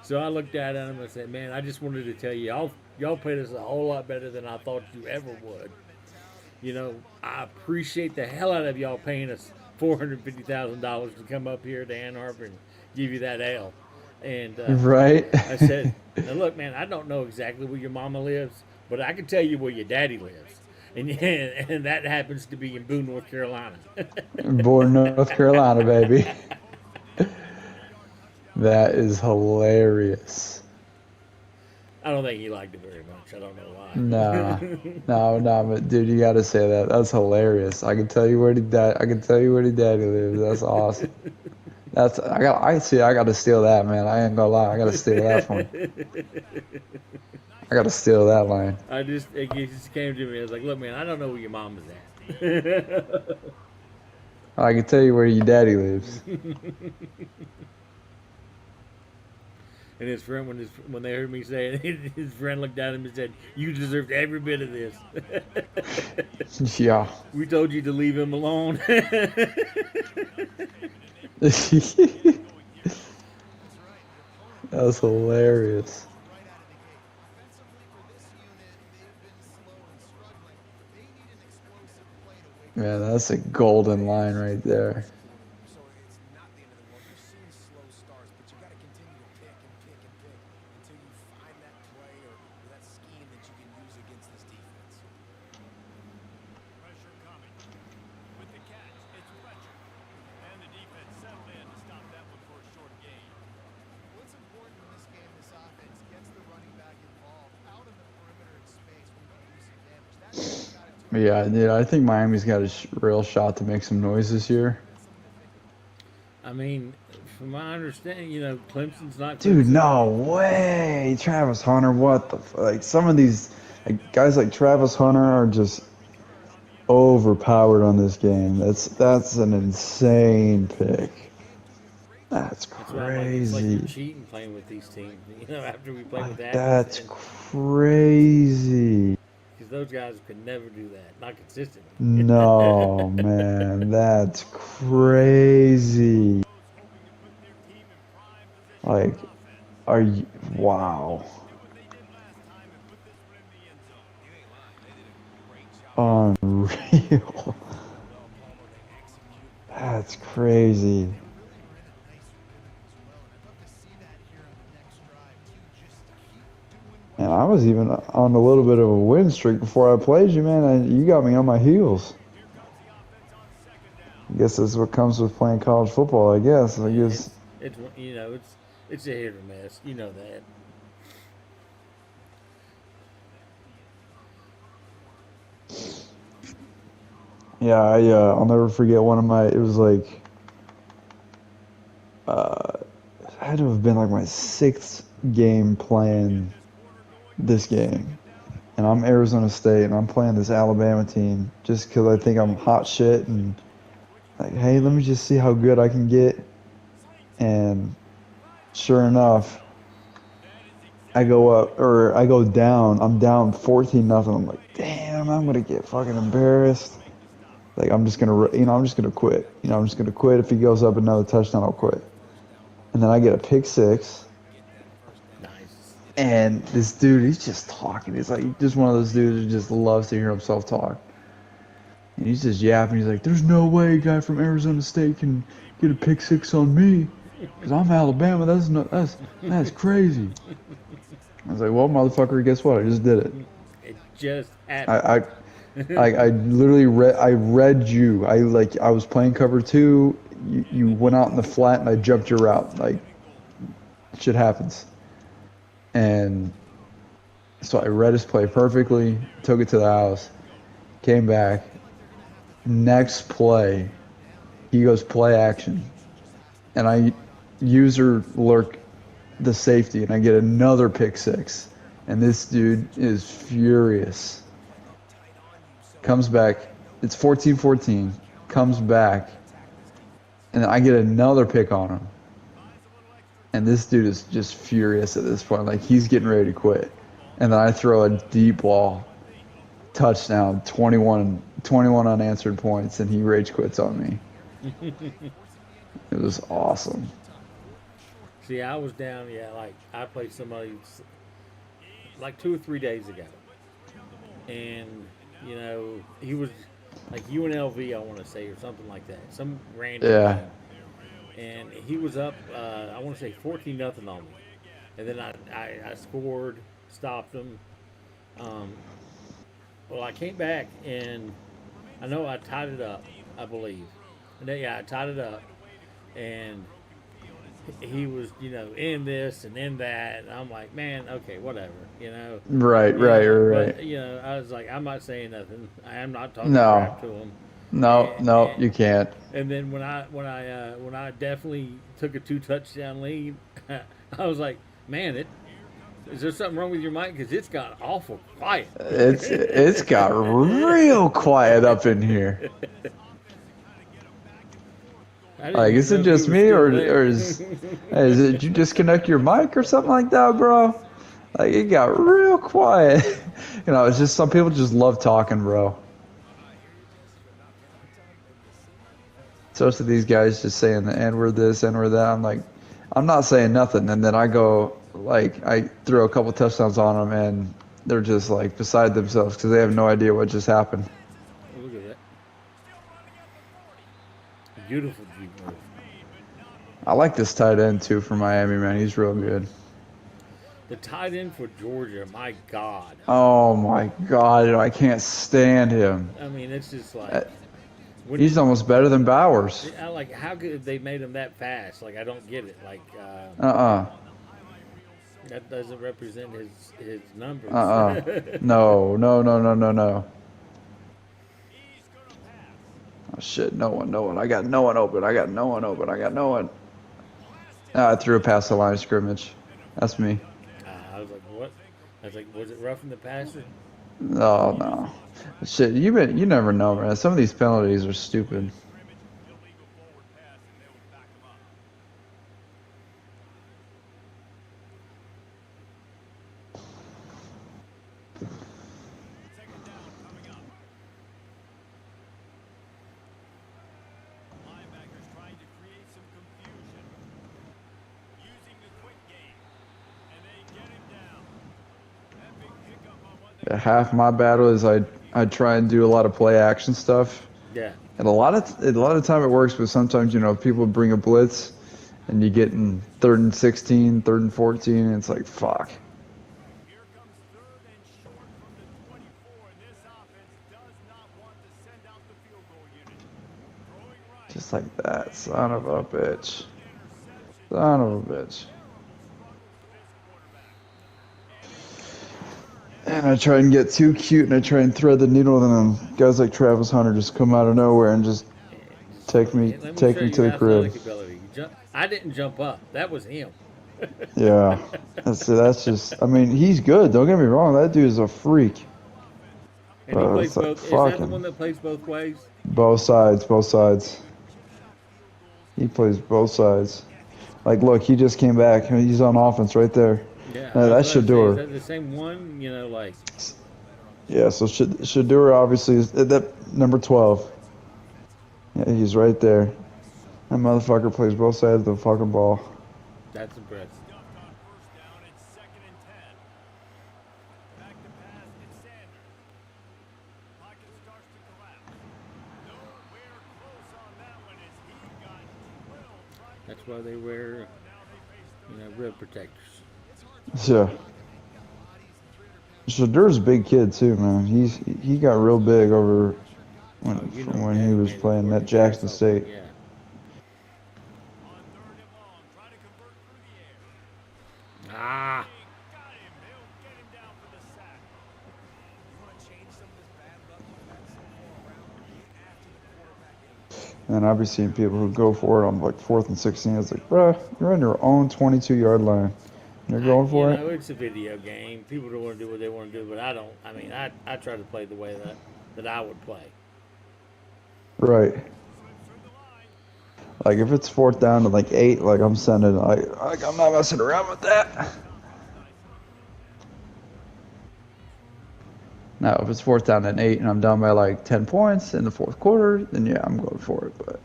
So I looked at him and said, "Man, I just wanted to tell you, y'all played us a whole lot better than I thought you ever would. I appreciate the hell out of y'all paying us $450,000 to come up here to Ann Arbor and give you that L." And right. I said, "Now look, man, I don't know exactly where your mama lives, but I can tell you where your daddy lives, and that happens to be in Boone, North Carolina." Born North Carolina, baby. That is hilarious. I don't think he liked it very much. I don't know why. No, but dude, you gotta say that. That's hilarious. I can tell you where the daddy lives. That's awesome. I gotta steal that, man. I ain't gonna lie. I gotta steal that one. I gotta steal that line. It just came to me. I was like, "Look, man, I don't know where your mom is at." I can tell you where your daddy lives. And his friend, when they heard me say it, his friend looked at him and said, "You deserved every bit of this." Yeah. We told you to leave him alone. That's hilarious. Man, that's a golden line right there. Yeah, dude, I think Miami's got a real shot to make some noise this year. I mean, from my understanding, Clemson's not. Dude, no way, Travis Hunter. What the some of these guys like Travis Hunter are just overpowered on this game. That's an insane pick. That's crazy. It's like you're cheating playing with these teams. After we play with that. That's crazy. Because those guys could never do that, not consistently. No, man, that's crazy. Are you? Wow. Unreal. That's crazy. And I was even on a little bit of a win streak before I played you, man. You got me on my heels. I guess that's what comes with playing college football, I guess. It's a hit or miss. You know that. Yeah, I'll never forget one of my, it was it had to have been my 6th game playing this game. And I'm Arizona State, and I'm playing this Alabama team just because I think I'm hot shit and hey, let me just see how good I can get. And sure enough, I go down. I'm down 14-0. I'm like, damn, I'm gonna get fucking embarrassed. I'm just gonna quit. I'm just gonna quit. If he goes up another touchdown, I'll quit. And then I get a pick 6. Nice. And this dude, he's just talking. He's just one of those dudes who just loves to hear himself talk. And he's just yapping. He's like, "There's no way a guy from Arizona State can get a pick 6 on me, because I'm Alabama. That's crazy." I was like, "Well, motherfucker, guess what? I just did it." It just happened. I literally read you. I was playing cover 2. You went out in the flat and I jumped your route. Shit happens. And so I read his play perfectly, took it to the house, came back. Next play, he goes play action. And I user lurk the safety and I get another pick 6. And this dude is furious. Comes back, it's 14-14, comes back, and I get another pick on him. And this dude is just furious at this point. Like, he's getting ready to quit. And then I throw a deep ball, touchdown, 21 unanswered points, and he rage quits on me. It was awesome. See, I was down, like I played somebody like 2 or 3 days ago. And, he was like UNLV, I want to say, or something like that. Some random game. And he was up, I want to say 14-0 on me. And then I scored, stopped him. Well, I came back, and I know I tied it up, I believe. And then, I tied it up. And he was, in this and in that. And I'm like, man, okay, whatever, Right. But, I was like, I'm not saying nothing. I am not talking crap to him. No, you can't. And then when I definitely took a 2 touchdown lead, I was like, man, is there something wrong with your mic? Because it's got awful quiet. It's got real quiet up in here. Like, is it just me, or is it you disconnect your mic or something like that, bro? Like, it got real quiet. It's just some people just love talking, bro. Especially these guys just saying the N-word this, N-word that. I'm like, I'm not saying nothing. And then I go, like, I throw a couple touchdowns on them, and they're just, like, beside themselves because they have no idea what just happened. Look at that. Beautiful Jeep move. I like this tight end, too, for Miami, man. He's real good. The tight end for Georgia, my God. Oh, my God. I can't stand him. I mean, it's just like... He's almost better than Bowers. Like, how could they made him that fast? Like, I don't get it. Like, that doesn't represent his numbers. No. Oh, shit, no one. I got no one open. I threw a pass the line of scrimmage. That's me. I was like, what? I was like, was it roughing the passer? No. Shit, you never know, man. Some of these penalties are stupid. Half my battle is I try and do a lot of play action stuff. Yeah. And a lot of time it works, but sometimes people bring a blitz, and you get in 3rd and 16, 3rd and 14, and it's like fuck. Just like that, son of a bitch. And I try and get too cute, and I try and thread the needle, and then guys like Travis Hunter just come out of nowhere and just take me to the crib. I didn't jump up. That was him. Yeah, that's just. I mean, he's good. Don't get me wrong. That dude is a freak. And he plays both. Is that the one that plays both ways? Both sides. He plays both sides. Like, look, he just came back. He's on offense right there. Yeah, that's Shador. Is that the same one? Like. Yeah, so Shador obviously is that number 12. Yeah, he's right there. That motherfucker plays both sides of the fucking ball. That's impressive. That's why they wear, rib protectors. Yeah. Shadur's a big kid too, man. He got real big over when he was playing at Jackson State. Yeah. And I've been seeing people who go for it on like 4th and 16. It's like, bruh, you're on your own 22-yard line. You're going for it? It's a video game. People don't want to do what they want to do, but I don't. I mean, I try to play the way that I would play. Right. Like if it's 4th down to like 8, like I'm sending, like I'm not messing around with that. Now, if it's 4th down and 8 and I'm down by like 10 points in the 4th quarter, then yeah, I'm going for it. But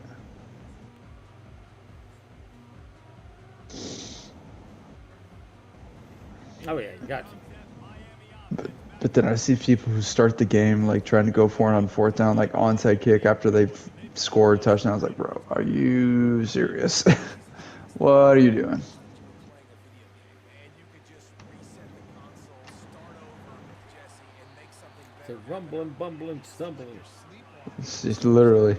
oh yeah, you got you. But then I see people who start the game like trying to go for it on 4th down, like onside kick after they've scored a touchdown. I was like, bro, are you serious? What are you doing? It's a rumbling, bumbling, stumbling. It's just literally.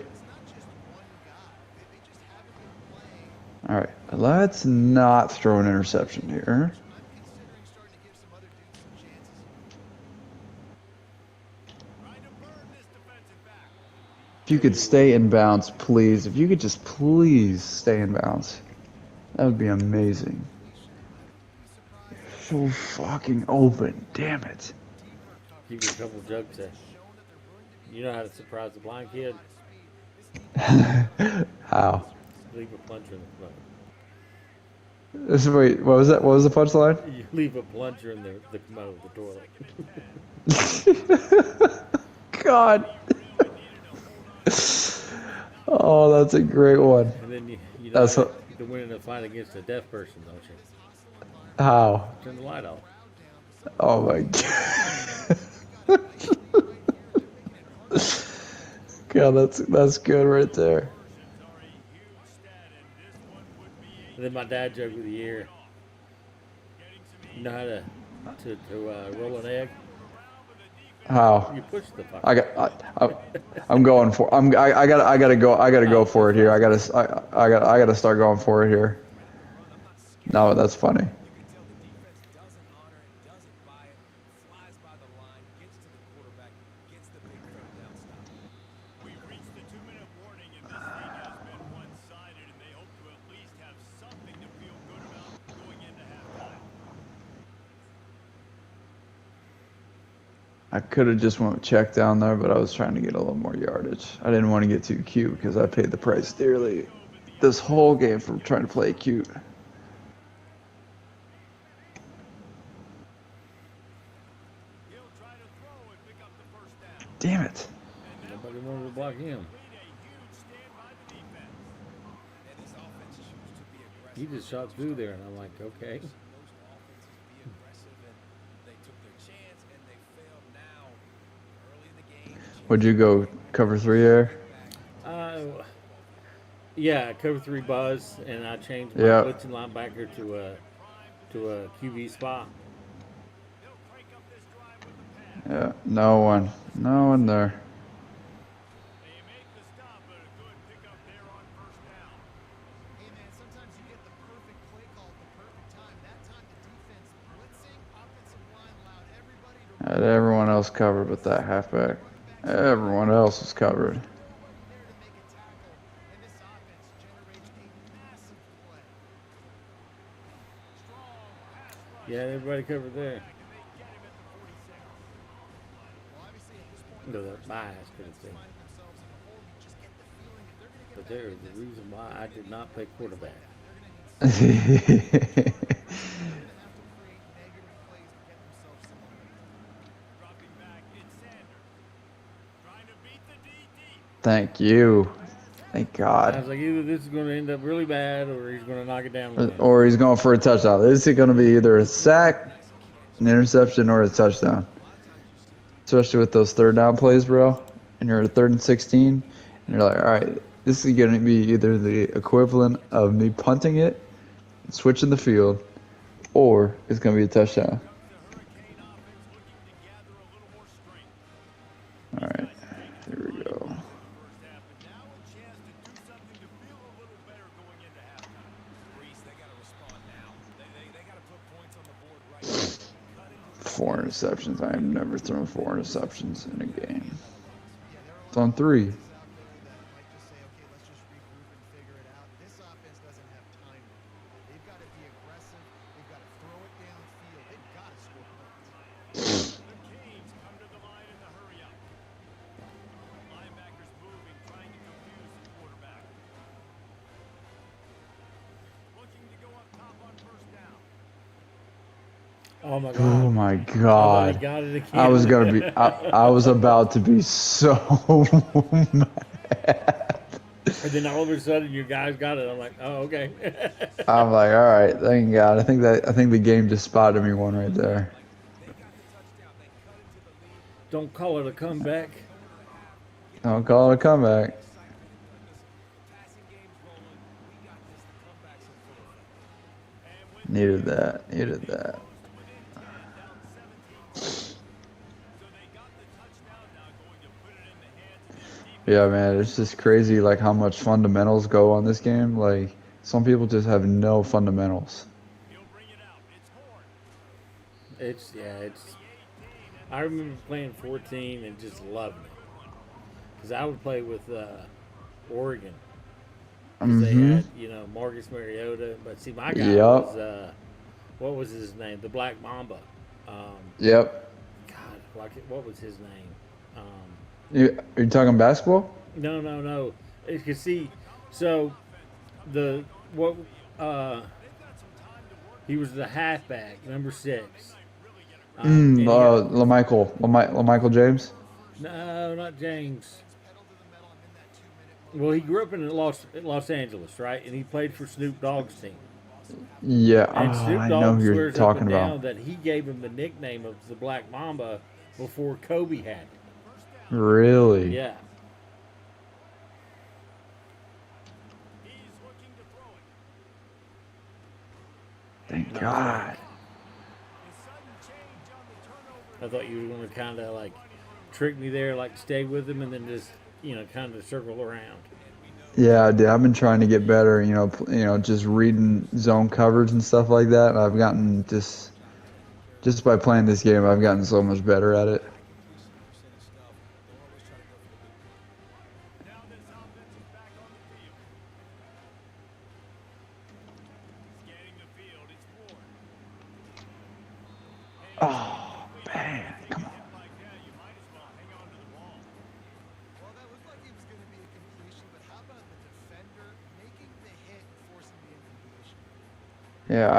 All right, let's not throw an interception here. If you could stay in bounds, please. If you could just please stay in bounds. That would be amazing. You're so fucking open. Damn it. Give you a couple jokes there. You know how to surprise the blind kid? How? Leave a plunger in the commode. Wait, what was that? What was the punchline? You leave a plunger in the commode, the toilet. God. Oh, that's a great one. And then you know you can win in a fight against a deaf person, don't you? How? Turn the light off. Oh my God. God, that's good right there. And then my dad joke of the year. You know how to roll an egg? How? You push the fuck. I'm going for. I gotta go for it here. I gotta start going for it here. No, that's funny. I could have just went check down there, but I was trying to get a little more yardage. I didn't want to get too cute because I paid the price dearly this whole game for trying to play cute. Damn it. Nobody wanted to block him. He just shot through there, and I'm like, okay. Would you go cover 3 there? Yeah, cover 3 buzz, and I changed my blitzing linebacker to a QB spot. Yeah, no one there. Had everyone else covered but that halfback. Everyone else is covered. Yeah, everybody covered there. No, that's bias could have been. But there is the reason why I did not play quarterback. Thank you. Thank God. I was like, either this is going to end up really bad, or he's going to knock it down. Or he's going for a touchdown. This is going to be either a sack, an interception, or a touchdown. Especially with those 3rd down plays, bro. And you're at 3rd and 16, and you're like, all right, this is going to be either the equivalent of me punting it, switching the field, or it's going to be a touchdown. All right, here we go. Four interceptions. I have never thrown 4 interceptions in a game. It's on 3. Oh my god. Oh my I god. got it again. I was gonna be. I was about to be so mad. And then all of a sudden, you guys got it. I'm like, oh, okay. I'm like, all right, thank God. I think the game just spotted me one right there. Don't call it a comeback. Don't call it a comeback. Needed that. Needed that. Yeah, man, it's just crazy like how much fundamentals go on this game. Like some people just have no fundamentals. It's. I remember playing 14 and just loving it because I would play with Oregon because they had Marcus Mariota, but see my guy was what was his name? The Black Mamba. Yep. God, what was his name? Are you talking basketball? No. You can see, so he was the halfback, number 6. LaMichael James. No, not James. Well, he grew up in Los Angeles, right? And he played for Snoop Dogg's team. Yeah, And Snoop I Dogg know who you're swears talking up and about. down that he gave him the nickname of the Black Mamba before Kobe had it. Really? Yeah. Thank God. I thought you were going to kind of like trick me there, like stay with him and then just, kind of circle around. Yeah, dude, I've been trying to get better, just reading zone coverage and stuff like that. And I've gotten just by playing this game, I've gotten so much better at it. Oh, man, come on. Yeah,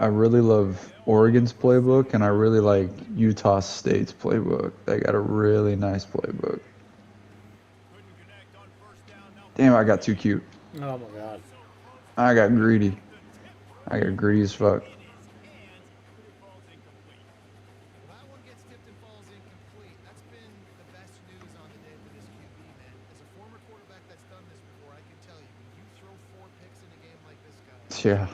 I really love Oregon's playbook, and I really like Utah State's playbook. They got a really nice playbook. Damn, I got too cute. Oh, my God. I got greedy. I got greedy as fuck. Yeah.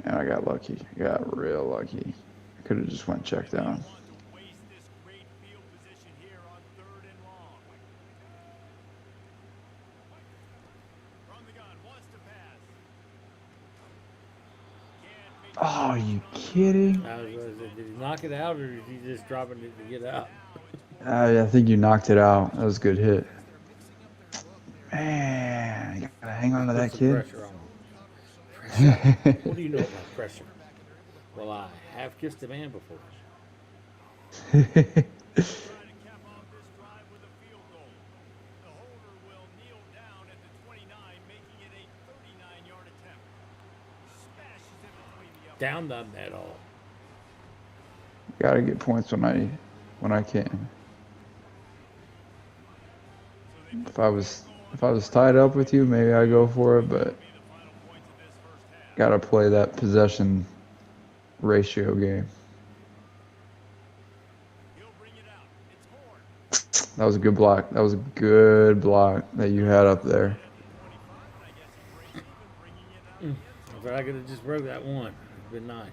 Man, I got lucky. I got real lucky. I could have just went check down. Oh, are you kidding? Did he knock it out, or is he just dropping it to get out? I think you knocked it out. That was a good hit. Man, you gotta hang on to that kid. Pressure on him. Pressure. What do you know about pressure? Well, I have kissed a man before. Down them at all. Gotta get points when I can. If I was tied up with you, maybe I'd go for it, but gotta play that possession ratio game. That was a good block. That was a good block that you had up there. I thought I could have just broke that one. It'd been nice.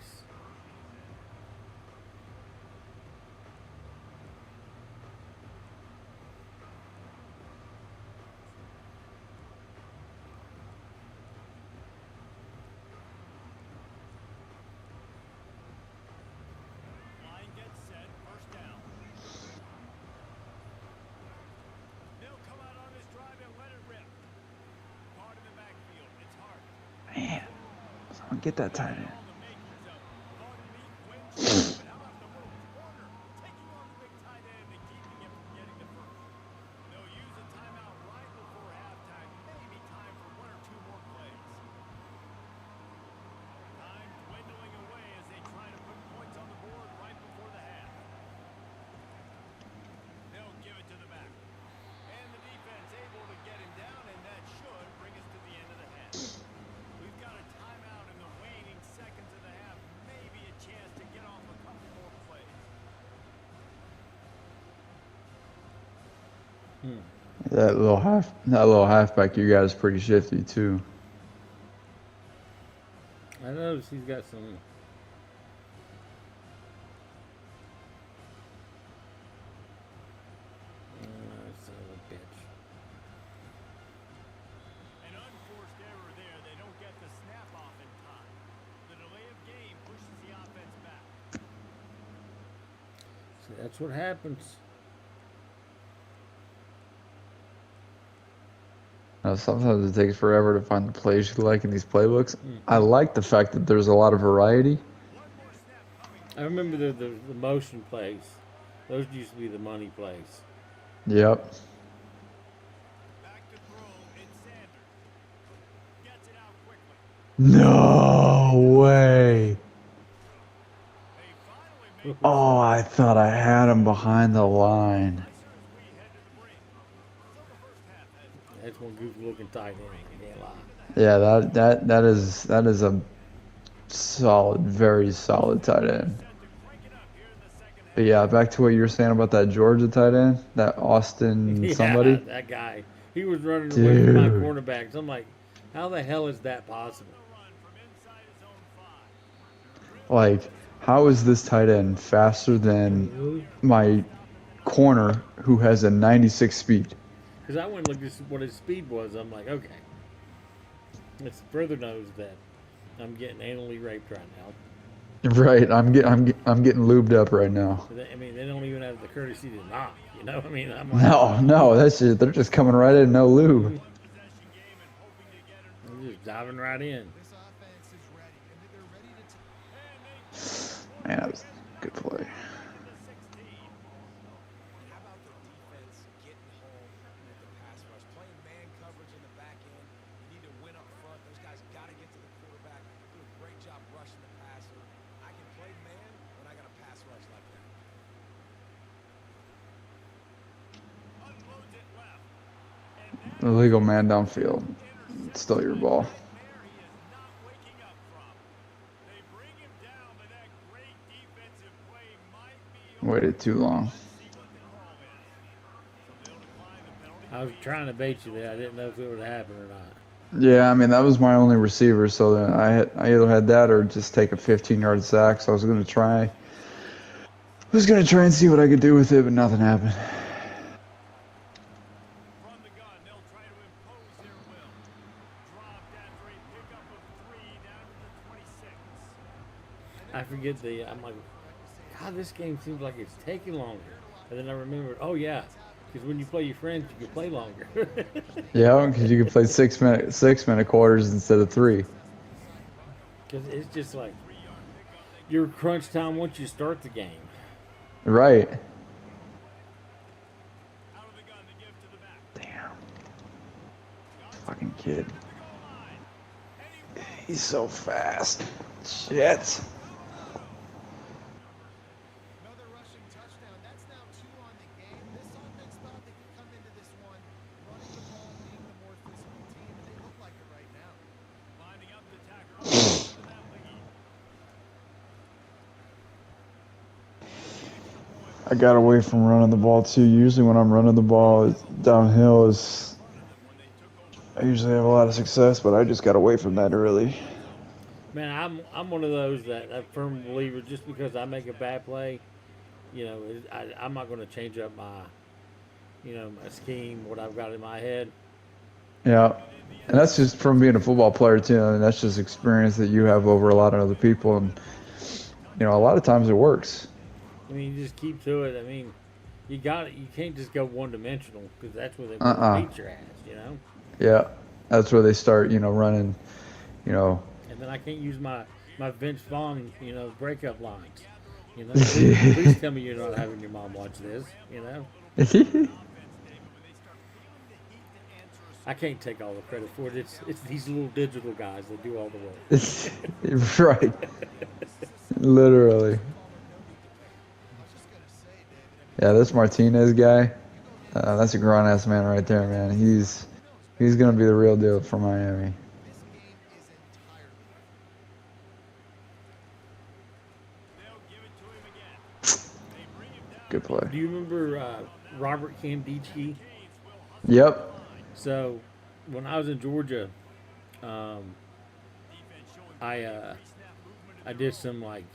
Man, someone get that tight end. That little halfback you got is pretty shifty too. I noticed he's got some. Son of a bitch. An unforced error there. They don't get the snap off in time. The delay of game pushes the offense back. See, that's what happens. Sometimes it takes forever to find the plays you like in these playbooks. I like the fact that there's a lot of variety. I remember the motion plays. Those used to be the money plays. Yep. Back to throw. It's Sanders. Gets it out quickly. No way. Oh, I thought I had him behind the line. That's one goofy looking tight end. I can't lie. Yeah, that is a solid, very solid tight end. But yeah, back to what you were saying about that Georgia tight end, that Austin somebody. That guy. He was running away from my cornerbacks. I'm like, how the hell is that possible? Like, how is this tight end faster than my corner who has a 96 speed? Because I went and looked at what his speed was. I'm like, okay. It's further knows that I'm getting anally raped right now. Right, I'm getting lubed up right now. I mean, they don't even have the courtesy to knock. You know, I mean, I'm like, no, they're just coming right in, no lube. They're just diving right in. Man, that was a good play. Illegal man downfield. It's still your ball. Waited too long. I was trying to bait you there. I didn't know if it would happen or not. Yeah, I mean, that was my only receiver, so then I either had that or just take a 15-yard sack. So I was going to try and see what I could do with it, but nothing happened. I forget I'm like, God, this game seems like it's taking longer. And then I remembered, oh yeah, because when you play your friends, you can play longer. Yeah, because you can play 6-minute quarters instead of 3. Because it's just like your crunch time once you start the game. Right. Damn. Fucking kid. He's so fast. Shit. I got away from running the ball too. Usually when I'm running the ball downhill I usually have a lot of success, but I just got away from that early. Man, I'm one of those that I'm a firm believer. Just because I make a bad play, I'm not going to change up my scheme, what I've got in my head. Yeah, and that's just from being a football player too. I mean, that's just experience that you have over a lot of other people, and a lot of times it works. I mean, you just keep to it. I mean, you can't just go one-dimensional because that's where they beat your ass, Yeah, that's where they start, running, And then I can't use my Vince Vaughn, breakup lines. Please tell me you're not having your mom watch this, I can't take all the credit for it. It's these little digital guys that do all the work. Right. Literally. Yeah, this Martinez guy, that's a grown-ass man right there, man. He's going to be the real deal for Miami. Good play. Do you remember Robert Candici? Yep. So, when I was in Georgia, I did some like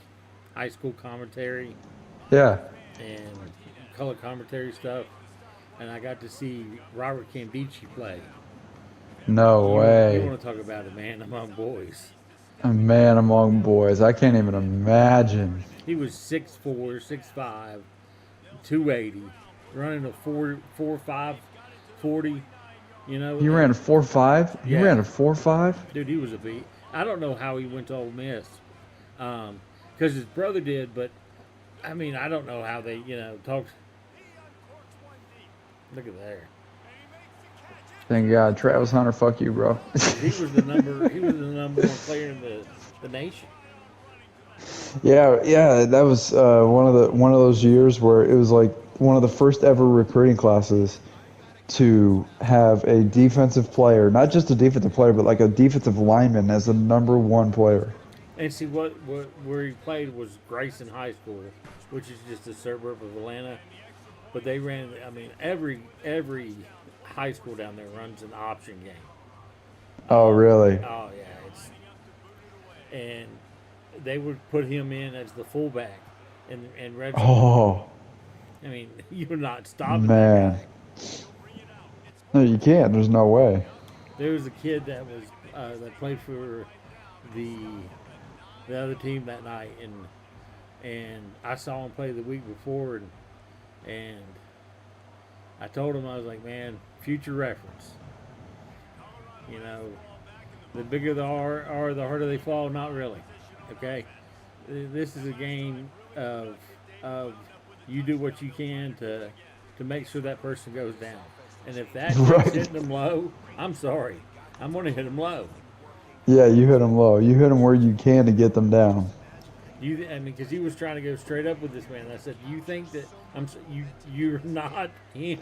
high school commentary Yeah. and color commentary stuff, and I got to see Robert Cambici play. No You way. want to talk about a man among boys? A man among boys. I can't even imagine. He was 6'4", 6'5", 280, running a 4.5 40. You know, He ran a 4.5. He Yeah. ran a 4.5. Dude, he was a beat. I don't know how he went to Ole Miss, because his brother did. But I mean, I don't know how they, talked. Look at there. Thank God, Travis Hunter. Fuck you, bro. He was the number. He was the number one player in the nation. Yeah. That was one of those years where it was like one of the first ever recruiting classes to have a defensive player, not just a defensive player, but like a defensive lineman as the number one player. And see where he played was Grayson High School, which is just a suburb of Atlanta. But they ran. I mean, every high school down there runs an option game. Oh, really? Oh yeah, and they would put him in as the fullback and red zone. Oh. I mean, you're not stopping Man. that guy. No, you can't. There's no way. There was a kid that was that played for the other team that night, and I saw him play the week before, and I told him, I was like, man, future reference. You know, the bigger the are, the harder they fall. Not really. Okay, this is a game of you do what you can to make sure that person goes down. And if that kid's hitting them low, I'm sorry. I'm going to hit them low. Yeah, you hit them low. You hit them where you can to get them down. Because he was trying to go straight up with this man. I said, "You think that you're not him?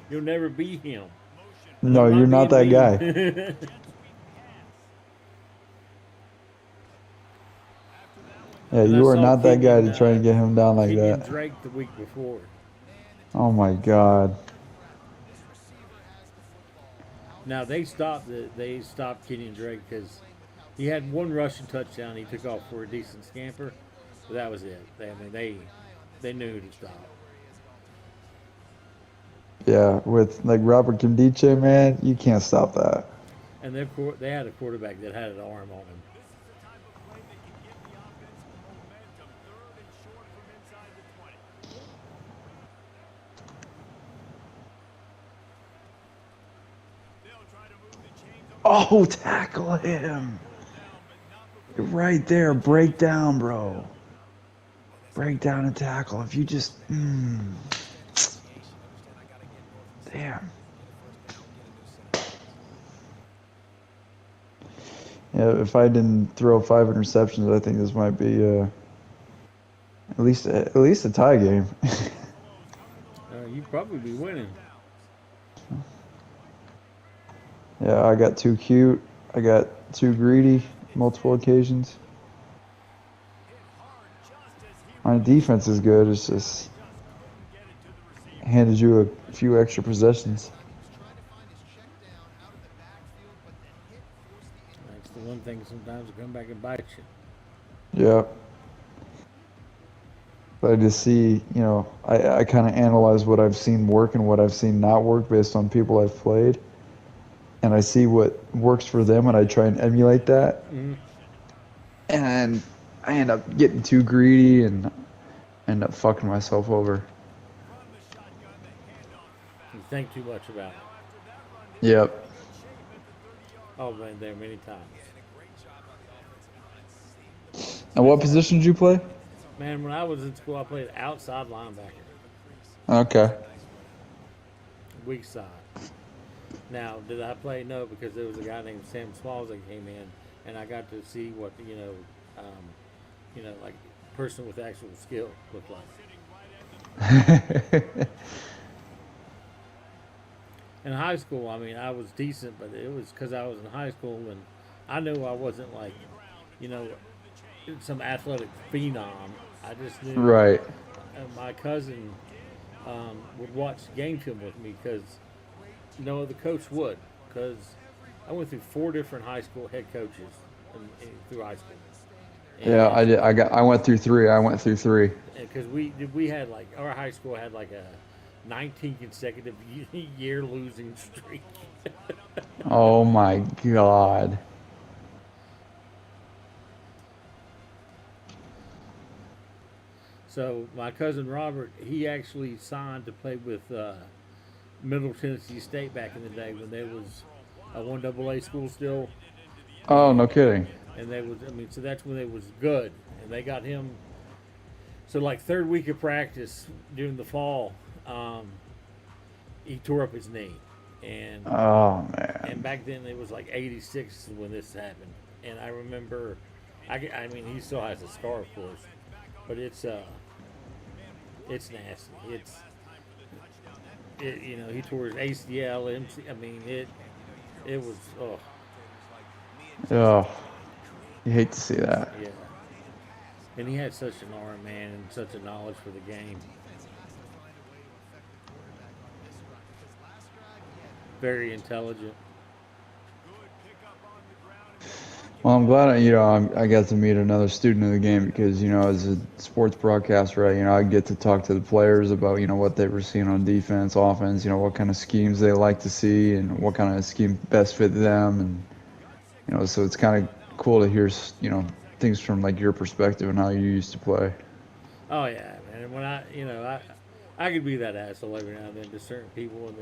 You'll never be him." No, you're not that guy. Yeah, you are not that guy to try and get him down like that. Drake the week before. Oh my God. Now they stopped Kenyon Drake because he had one rushing touchdown. He took off for a decent scamper, but that was it. They knew who to stop. Yeah, with like Robert Kimdiche, man, you can't stop that. And they had a quarterback that had an arm on him. Oh, tackle him. Right there. Break down, bro. Break down and tackle. If you just... Damn. Yeah, if I didn't throw 5 interceptions, I think this might be at least a tie game. You'd probably be winning. Yeah, I got too cute. I got too greedy multiple occasions. My defense is good. It's just handed you a few extra possessions. That's the one thing sometimes will come back and bite you. Yeah. But I just see, I kind of analyze what I've seen work and what I've seen not work based on people I've played. And I see what works for them, and I try and emulate that. Mm-hmm. And I end up getting too greedy and end up fucking myself over. You think too much about it. Yep. Oh, man, there many times. And what position did you play? Man, when I was in school, I played outside linebacker. Okay. Weak side. Now, did I play? No, because there was a guy named Sam Smalls that came in, and I got to see what like a person with actual skill looked like. In high school, I mean, I was decent, but it was because I was in high school, and I knew I wasn't like, some athletic phenom. I just knew. Right. My cousin would watch game film with me because No, the coach would, because I went through 4 different high school head coaches through high school. And Yeah, I did. I went through 3. Because we had like our high school had like a 19 consecutive year losing streak. Oh my God. So my cousin Robert, he actually signed to play with Middle Tennessee State back in the day when there was a 1AA school still. Oh, no kidding. And they was, so that's when they was good, and they got him. So like 3rd week of practice during the fall, he tore up his knee, and oh man. And back then it was like '86 when this happened, and I remember, I mean he still has a scar of course, but it's nasty. He tore his ACL, it was Oh, you hate to see that. Yeah. And he had such an arm, man, and such a knowledge for the game. Very intelligent. Well, I'm glad I got to meet another student of the game because as a sports broadcaster, I get to talk to the players about what they were seeing on defense, offense, what kind of schemes they like to see and what kind of scheme best fit them, and so it's kind of cool to hear things from like your perspective and how you used to play. Oh yeah, man. When I could be that asshole every now and then to certain people, and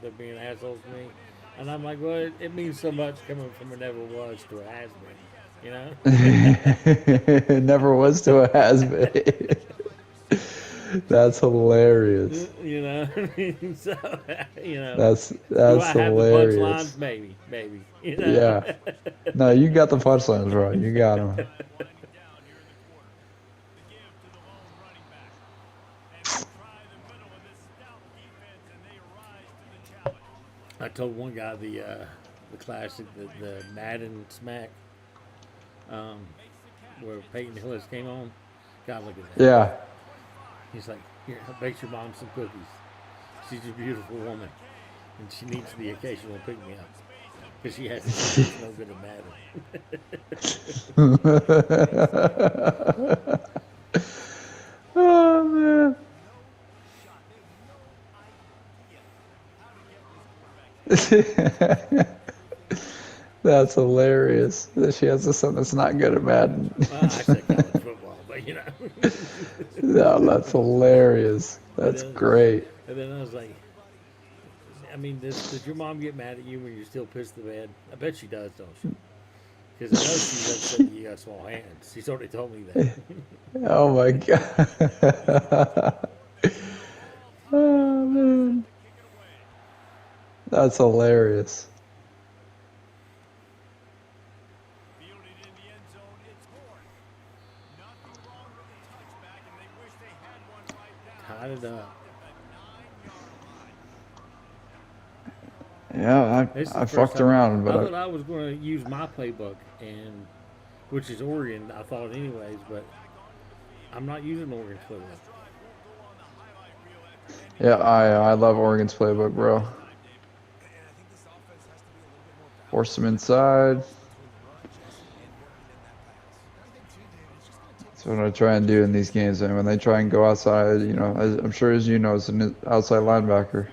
they're being assholes to me, and I'm like, well, it means so much coming from a never was to a has been, It never was to a has been. That's hilarious. So That's do I have hilarious. The punchlines? Maybe. Yeah. No, you got the punchlines right. You got them. I told one guy the classic, the Madden smack, where Peyton Hillis came on. God, look at that. Yeah. He's like, here, I'll bake your mom some cookies. She's a beautiful woman, and she needs the occasional pick-me-up. Because she has no good at Madden. Oh, man. That's hilarious. That she has a son that's not good at Madden. Well, I said college football, but No, that's hilarious. That's great. And then I was like, does your mom get mad at you when you're still pissed the bed? I bet she does, don't she? Because I know she's upset that you got small hands. She's already told me that. Oh my God. Oh man. That's hilarious. Tied it up. Yeah, I fucked around, but I thought I was going to use my playbook, which is Oregon. I thought anyways, but I'm not using Oregon's playbook. Yeah, I love Oregon's playbook, bro. Force them inside. That's what I try and do in these games. And when they try and go outside, I'm sure as it's an outside linebacker.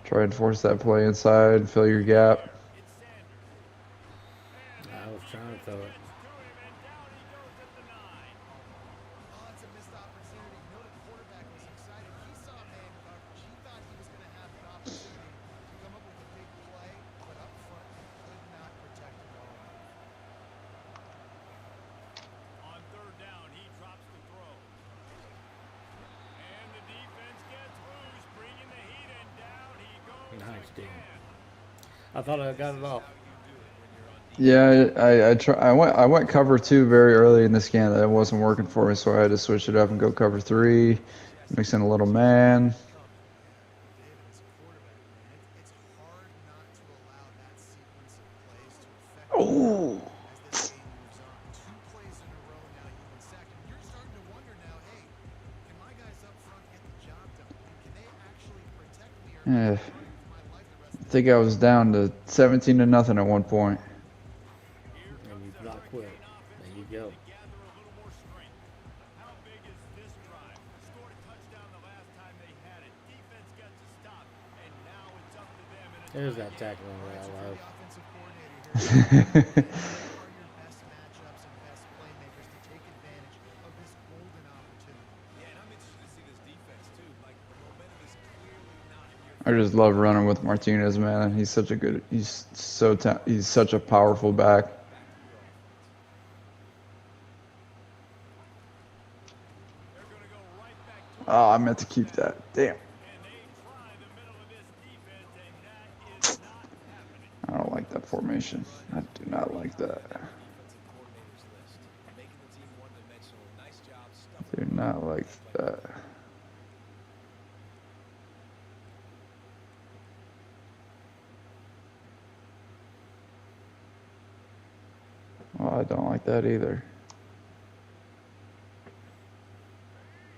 Try and force that play inside, fill your gap. I was trying to throw it. Nice, dude. I thought I got it off. Yeah, I went cover 2 very early in this game. That wasn't working for me, so I had to switch it up and go cover 3, mix in a little man. Oh. Yeah. think I was down to 17-0 at one point. And you've not quit. There you go. There's that tackling that I love. I just love running with Martinez, man. He's such a good. He's such a powerful back. Oh, I meant to keep that. Damn. I don't like that formation. I do not like that. Do not like that. Well, I don't like that either.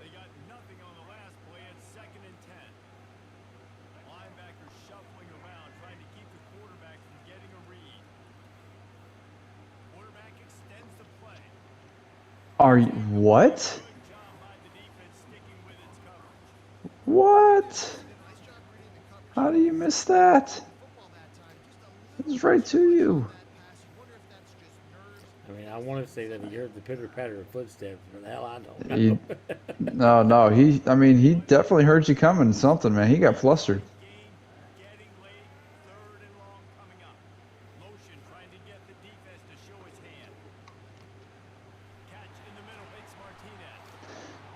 They got nothing on the last play at 2nd and 10. Linebackers shuffling around, trying to keep the quarterback from getting a read. Quarterback extends the play. Are you what? What? How do you miss that? It's right to you. I mean, I want to say that he heard the pitter-patter of footsteps, but hell, I don't No, know. no. I mean, he definitely heard you coming. Something, man. He got flustered.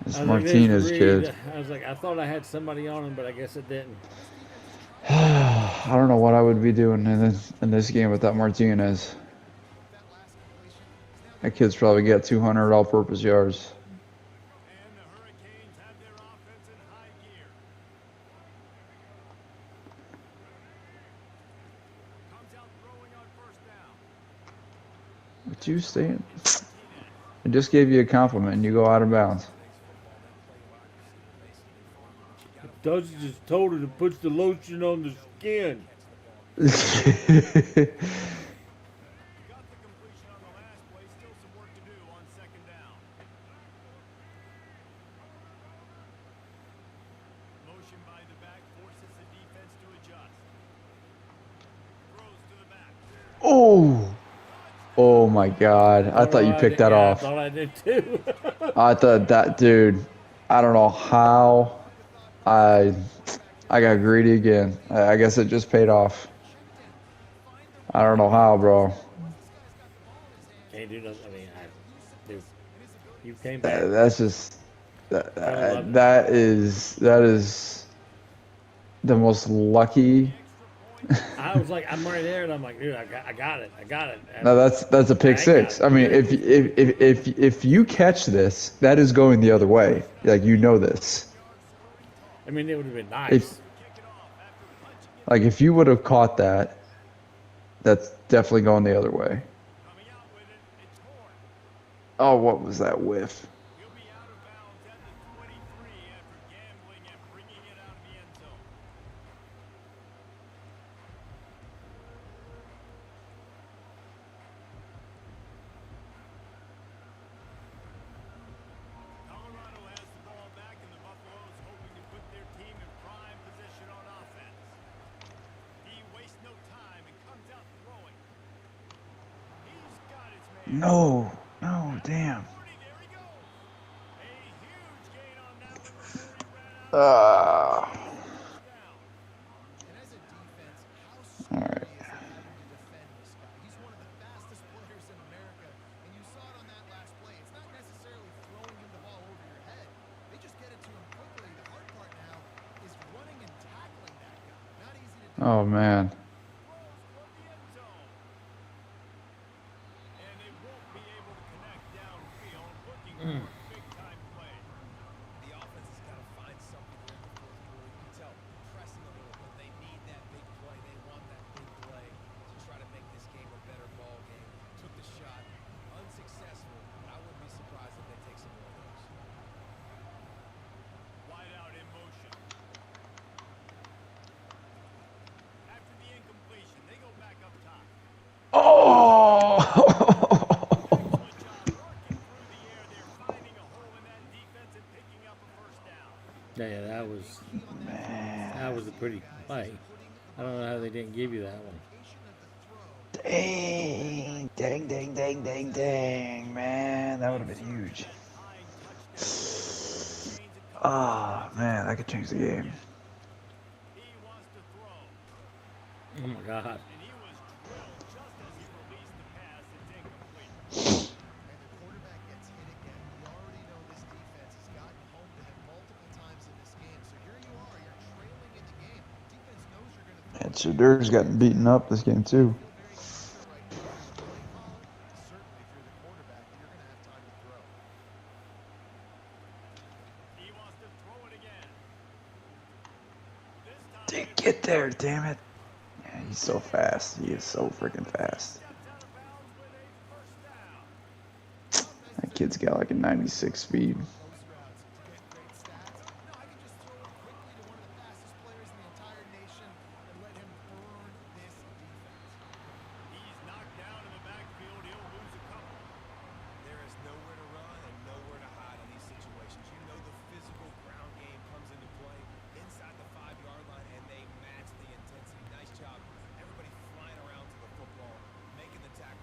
It's Martinez, kid. I was like, I thought I had somebody on him, but I guess it didn't. I don't know what I would be doing in this game without Martinez. That kid's probably got 200 all-purpose yards. Would you stay in? I just gave you a compliment and you go out of bounds. Doug just told her to put the lotion on the skin. Oh! Oh my God. I thought you picked that off. I thought I did too. I thought that, dude, I don't know how I got greedy again. I guess it just paid off. I don't know how, bro. Can't do nothing. I mean, dude, you came back. That's just that is the most lucky. I was like, I'm right there, and I'm like, dude, I got it. And no, that's a pick six. I mean, if you catch this, that is going the other way. Like, you know this. I mean, it would have been nice. If you would have caught that, that's definitely going the other way. Oh, what was that whiff? No, damn. All right. Oh man. pretty play. I don't know how they didn't give you that one. Dang, man. That would have been huge. Oh, man, that could change the game. Oh, my God. And Shadur's gotten beaten up this game, too. Didn't get there, damn it. Yeah, he's so fast. He is so freaking fast. That kid's got like a 96 speed.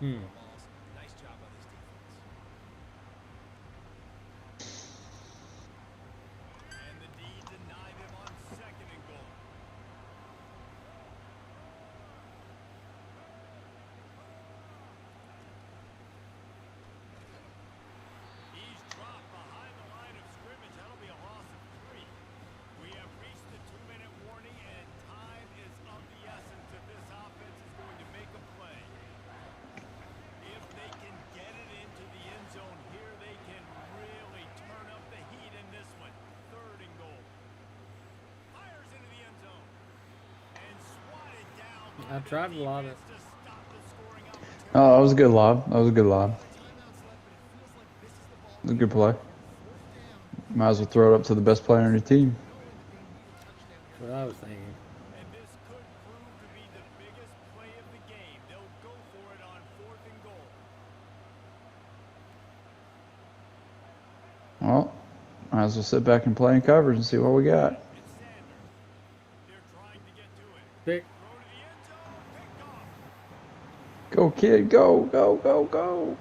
Nice job on this defense. And the D denied him on 2nd and goal. He's dropped behind the line of scrimmage. That'll be a loss of 3. We have reached the 2-minute warning, and time is of the essence if this offense is going to make a play. If they can get it into the end zone here, they can really turn up the heat in this one. 3rd and goal. Fires into the end zone. And swatted down. I tried a lot of. Oh, that was a good lob. That was a good lob. It was a good play. Might as well throw it up to the best player on your team. That's what I was thinking. And this could prove to be the biggest play of the game. They'll go for it on 4th and goal. Well, might as well sit back and play in coverage and see what we got. Pick. Go, kid. Go, go, go, go.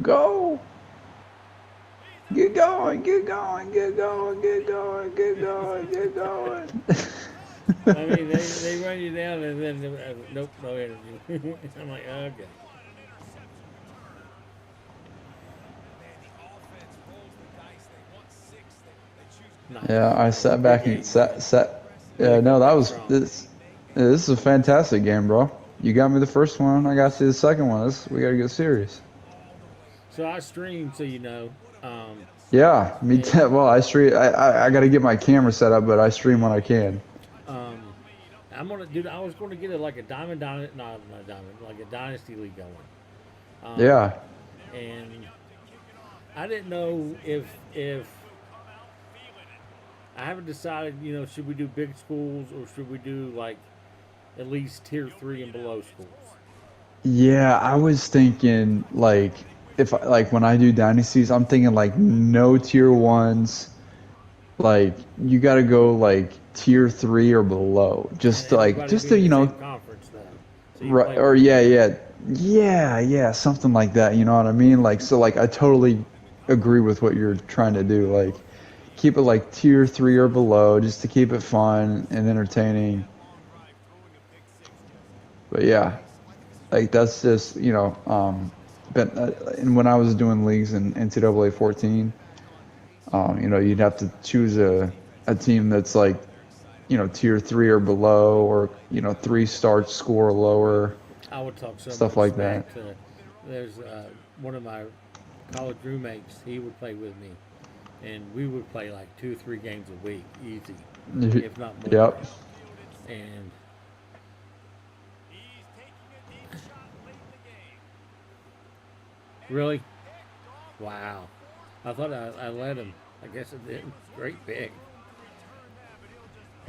Go. Get going, get going, get going, get going, get going, get going. I mean, they run you down and then, nope, no energy. I'm like, okay. Yeah, I sat back and sat. Yeah, no, that was this. This is a fantastic game, bro. You got me the first one. I got you the second one. We got to get serious. So I stream, so you know. Yeah, me too. Well, I stream. I got to get my camera set up, but I stream when I can. I'm gonna, dude. I was going to get it like a not a diamond, like a dynasty league going. Yeah. And I didn't know if I haven't decided. You know, should we do big schools or should we do like at least tier 3 and below schools? Yeah, I was thinking like when I do dynasties, I'm thinking like no tier 1s. Like you got to go like tier 3 or below, just to you know, so right? Or yeah, something like that. You know what I mean? Like so, like I totally agree with what you're trying to do. Like keep it like tier 3 or below, just to keep it fun and entertaining. But yeah, like that's just, you know, and when I was doing leagues in NCAA 14, you know, you'd have to choose a team that's like, you know, tier 3 or below, or, you know, 3 start score lower. I would talk stuff like that. There's one of my college roommates. He would play with me, and we would play like 2 or 3 games a week, easy, if not more. Yep. And really, wow. I thought I let him. I guess it did. Great pick.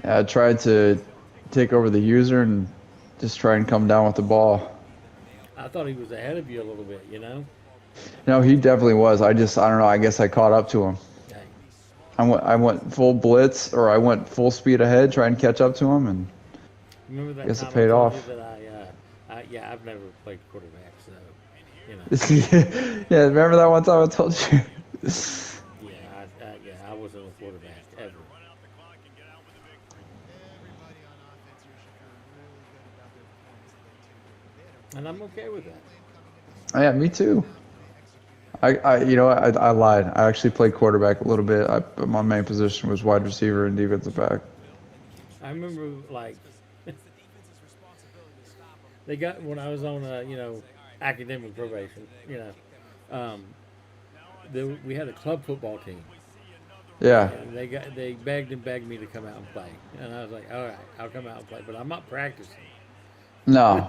Yeah, I tried to take over the user and just try and come down with the ball. I thought he was ahead of you a little bit, you know? No, he definitely was. I don't know. I guess I caught up to him. I went full blitz, or I went full speed ahead, trying to catch up to him, and Remember that guess time it paid I told off. you that yeah, I've never played quarterback, so you know. Yeah, remember that one time I told you? Yeah, I wasn't a quarterback ever. And I'm okay with that. Yeah, me too. I lied. I actually played quarterback a little bit. But my main position was wide receiver and defensive back. I remember, like, they got, when I was on, academic probation, we had a club football team. Yeah. And they begged me to come out and play. And I was like, all right, I'll come out and play, but I'm not practicing. No.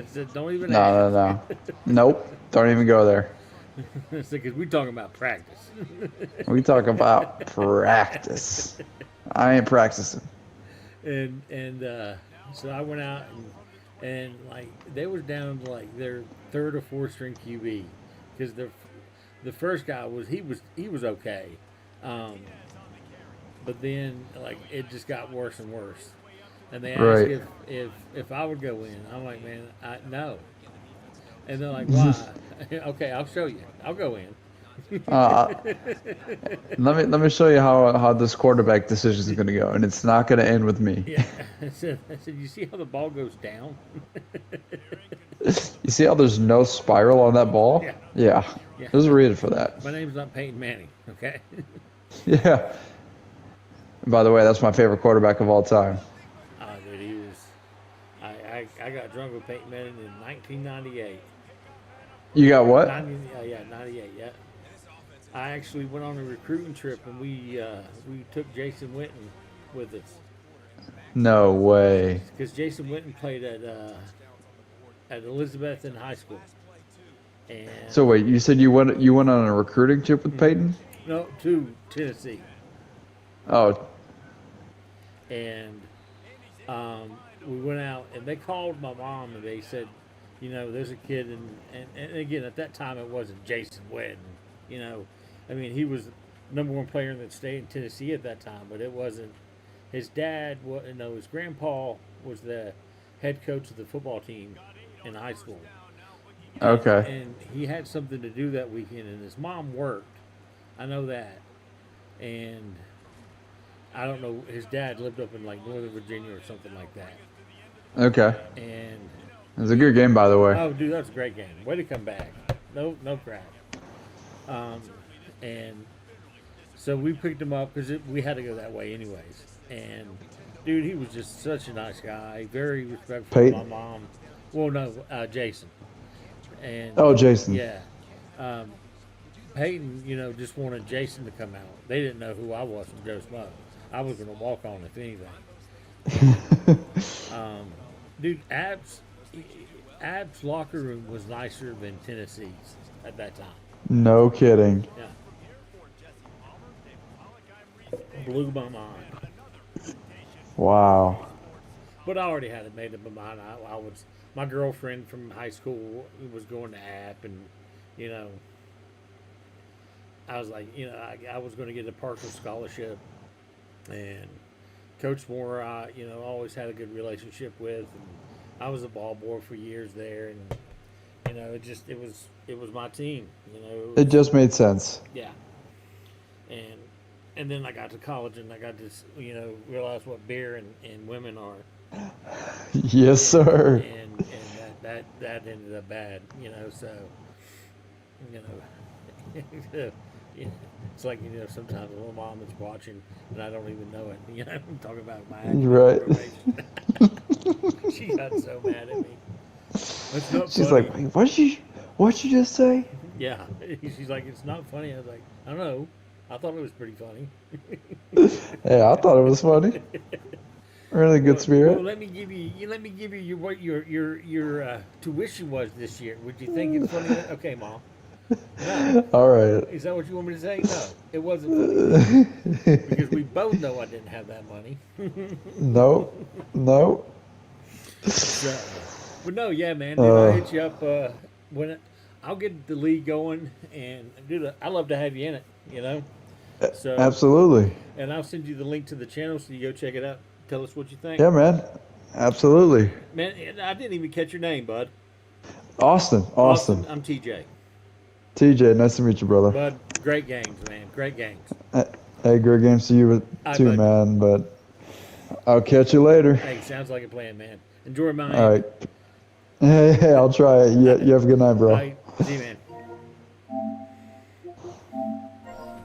Said, don't even No, ask. no. Nope. Don't even go there. Because we talking about practice. We talk about practice. I ain't practicing. And so I went out and like they was down to like their third or fourth string QB because the first guy was okay, but then like it just got worse and worse. And they asked if I would go in. I'm like, man, no. And they're like, why? Okay, I'll show you. I'll go in. Let me show you how this quarterback decision is going to go, and it's not going to end with me. Yeah, I said, you see how the ball goes down? You see how there's no spiral on that ball? Yeah. There's a reason for that. My name's not Peyton Manning, okay? Yeah. And by the way, that's my favorite quarterback of all time. Dude, he was. I got drunk with Peyton Manning in 1998. You got what? 98. Yeah. I actually went on a recruiting trip and we took Jason Witten with us. No way. Because Jason Witten played at Elizabethton High School. And So wait, you said you went on a recruiting trip with Peyton? No, to Tennessee. Oh. And we went out and they called my mom and they said, there's a kid and again at that time it wasn't Jason Witten. I mean he was number one player in the state in Tennessee at that time, but it wasn't. His dad, his grandpa was the head coach of the football team in high school. Okay. And he had something to do that weekend, and his mom worked. I know that. And I don't know, his dad lived up in like Northern Virginia or something like that. Okay. And it was a good game, by the way. Oh, dude, that's a great game. Way to come back. No crap. And so we picked him up because we had to go that way anyways. And dude, he was just such a nice guy, very respectful Peyton? of my mom. Well, no, Jason. And Jason. Yeah. Peyton, just wanted Jason to come out. They didn't know who I was from Joe Smo. I was going to walk on if anything. Dude, App's locker room was nicer than Tennessee's at that time. No kidding. Yeah. Blew my mind. Wow. But I already had it made up in my mind. My girlfriend from high school was going to App, and I was like, I was going to get a partial scholarship, and Coach Moore, always had a good relationship with, and I was a ball boy for years there, and it was my team. It just made sense. Yeah. And then I got to college and I got to realize what beer and women are. Yes, sir. And that ended up bad. So it's like sometimes a little mom is watching and I don't even know it. I'm talking about my Right. She got so mad at me. It's not She's funny. like, wait, what'd you just say? Yeah. She's like, it's not funny. I was like, I don't know. I thought it was pretty funny. Yeah, I thought it was funny. Really good spirit. Well, let me give you what your tuition was this year. Would you think it's funny? Okay, Mom. No. All right. Is that what you want me to say? No, it wasn't funny. Because we both know I didn't have that money. No. So, but no, yeah, man. Dude, I'll hit you up I'll get the league going, and dude, I love to have you in it. So Absolutely. And I'll send you the link to the channel so you go check it out. Tell us what you think. Yeah, man. Absolutely. Man, I didn't even catch your name, bud. Austin. I'm TJ. TJ, nice to meet you, brother. Bud, great games, man. Great games. Hey, great games to you too, man. But I'll catch you later. Hey, sounds like a plan, man. Enjoy Miami. All right. Hey, I'll try it. You have a good night, bro. All right. See you, man.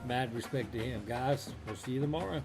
Mad respect to him. Guys, we'll see you tomorrow.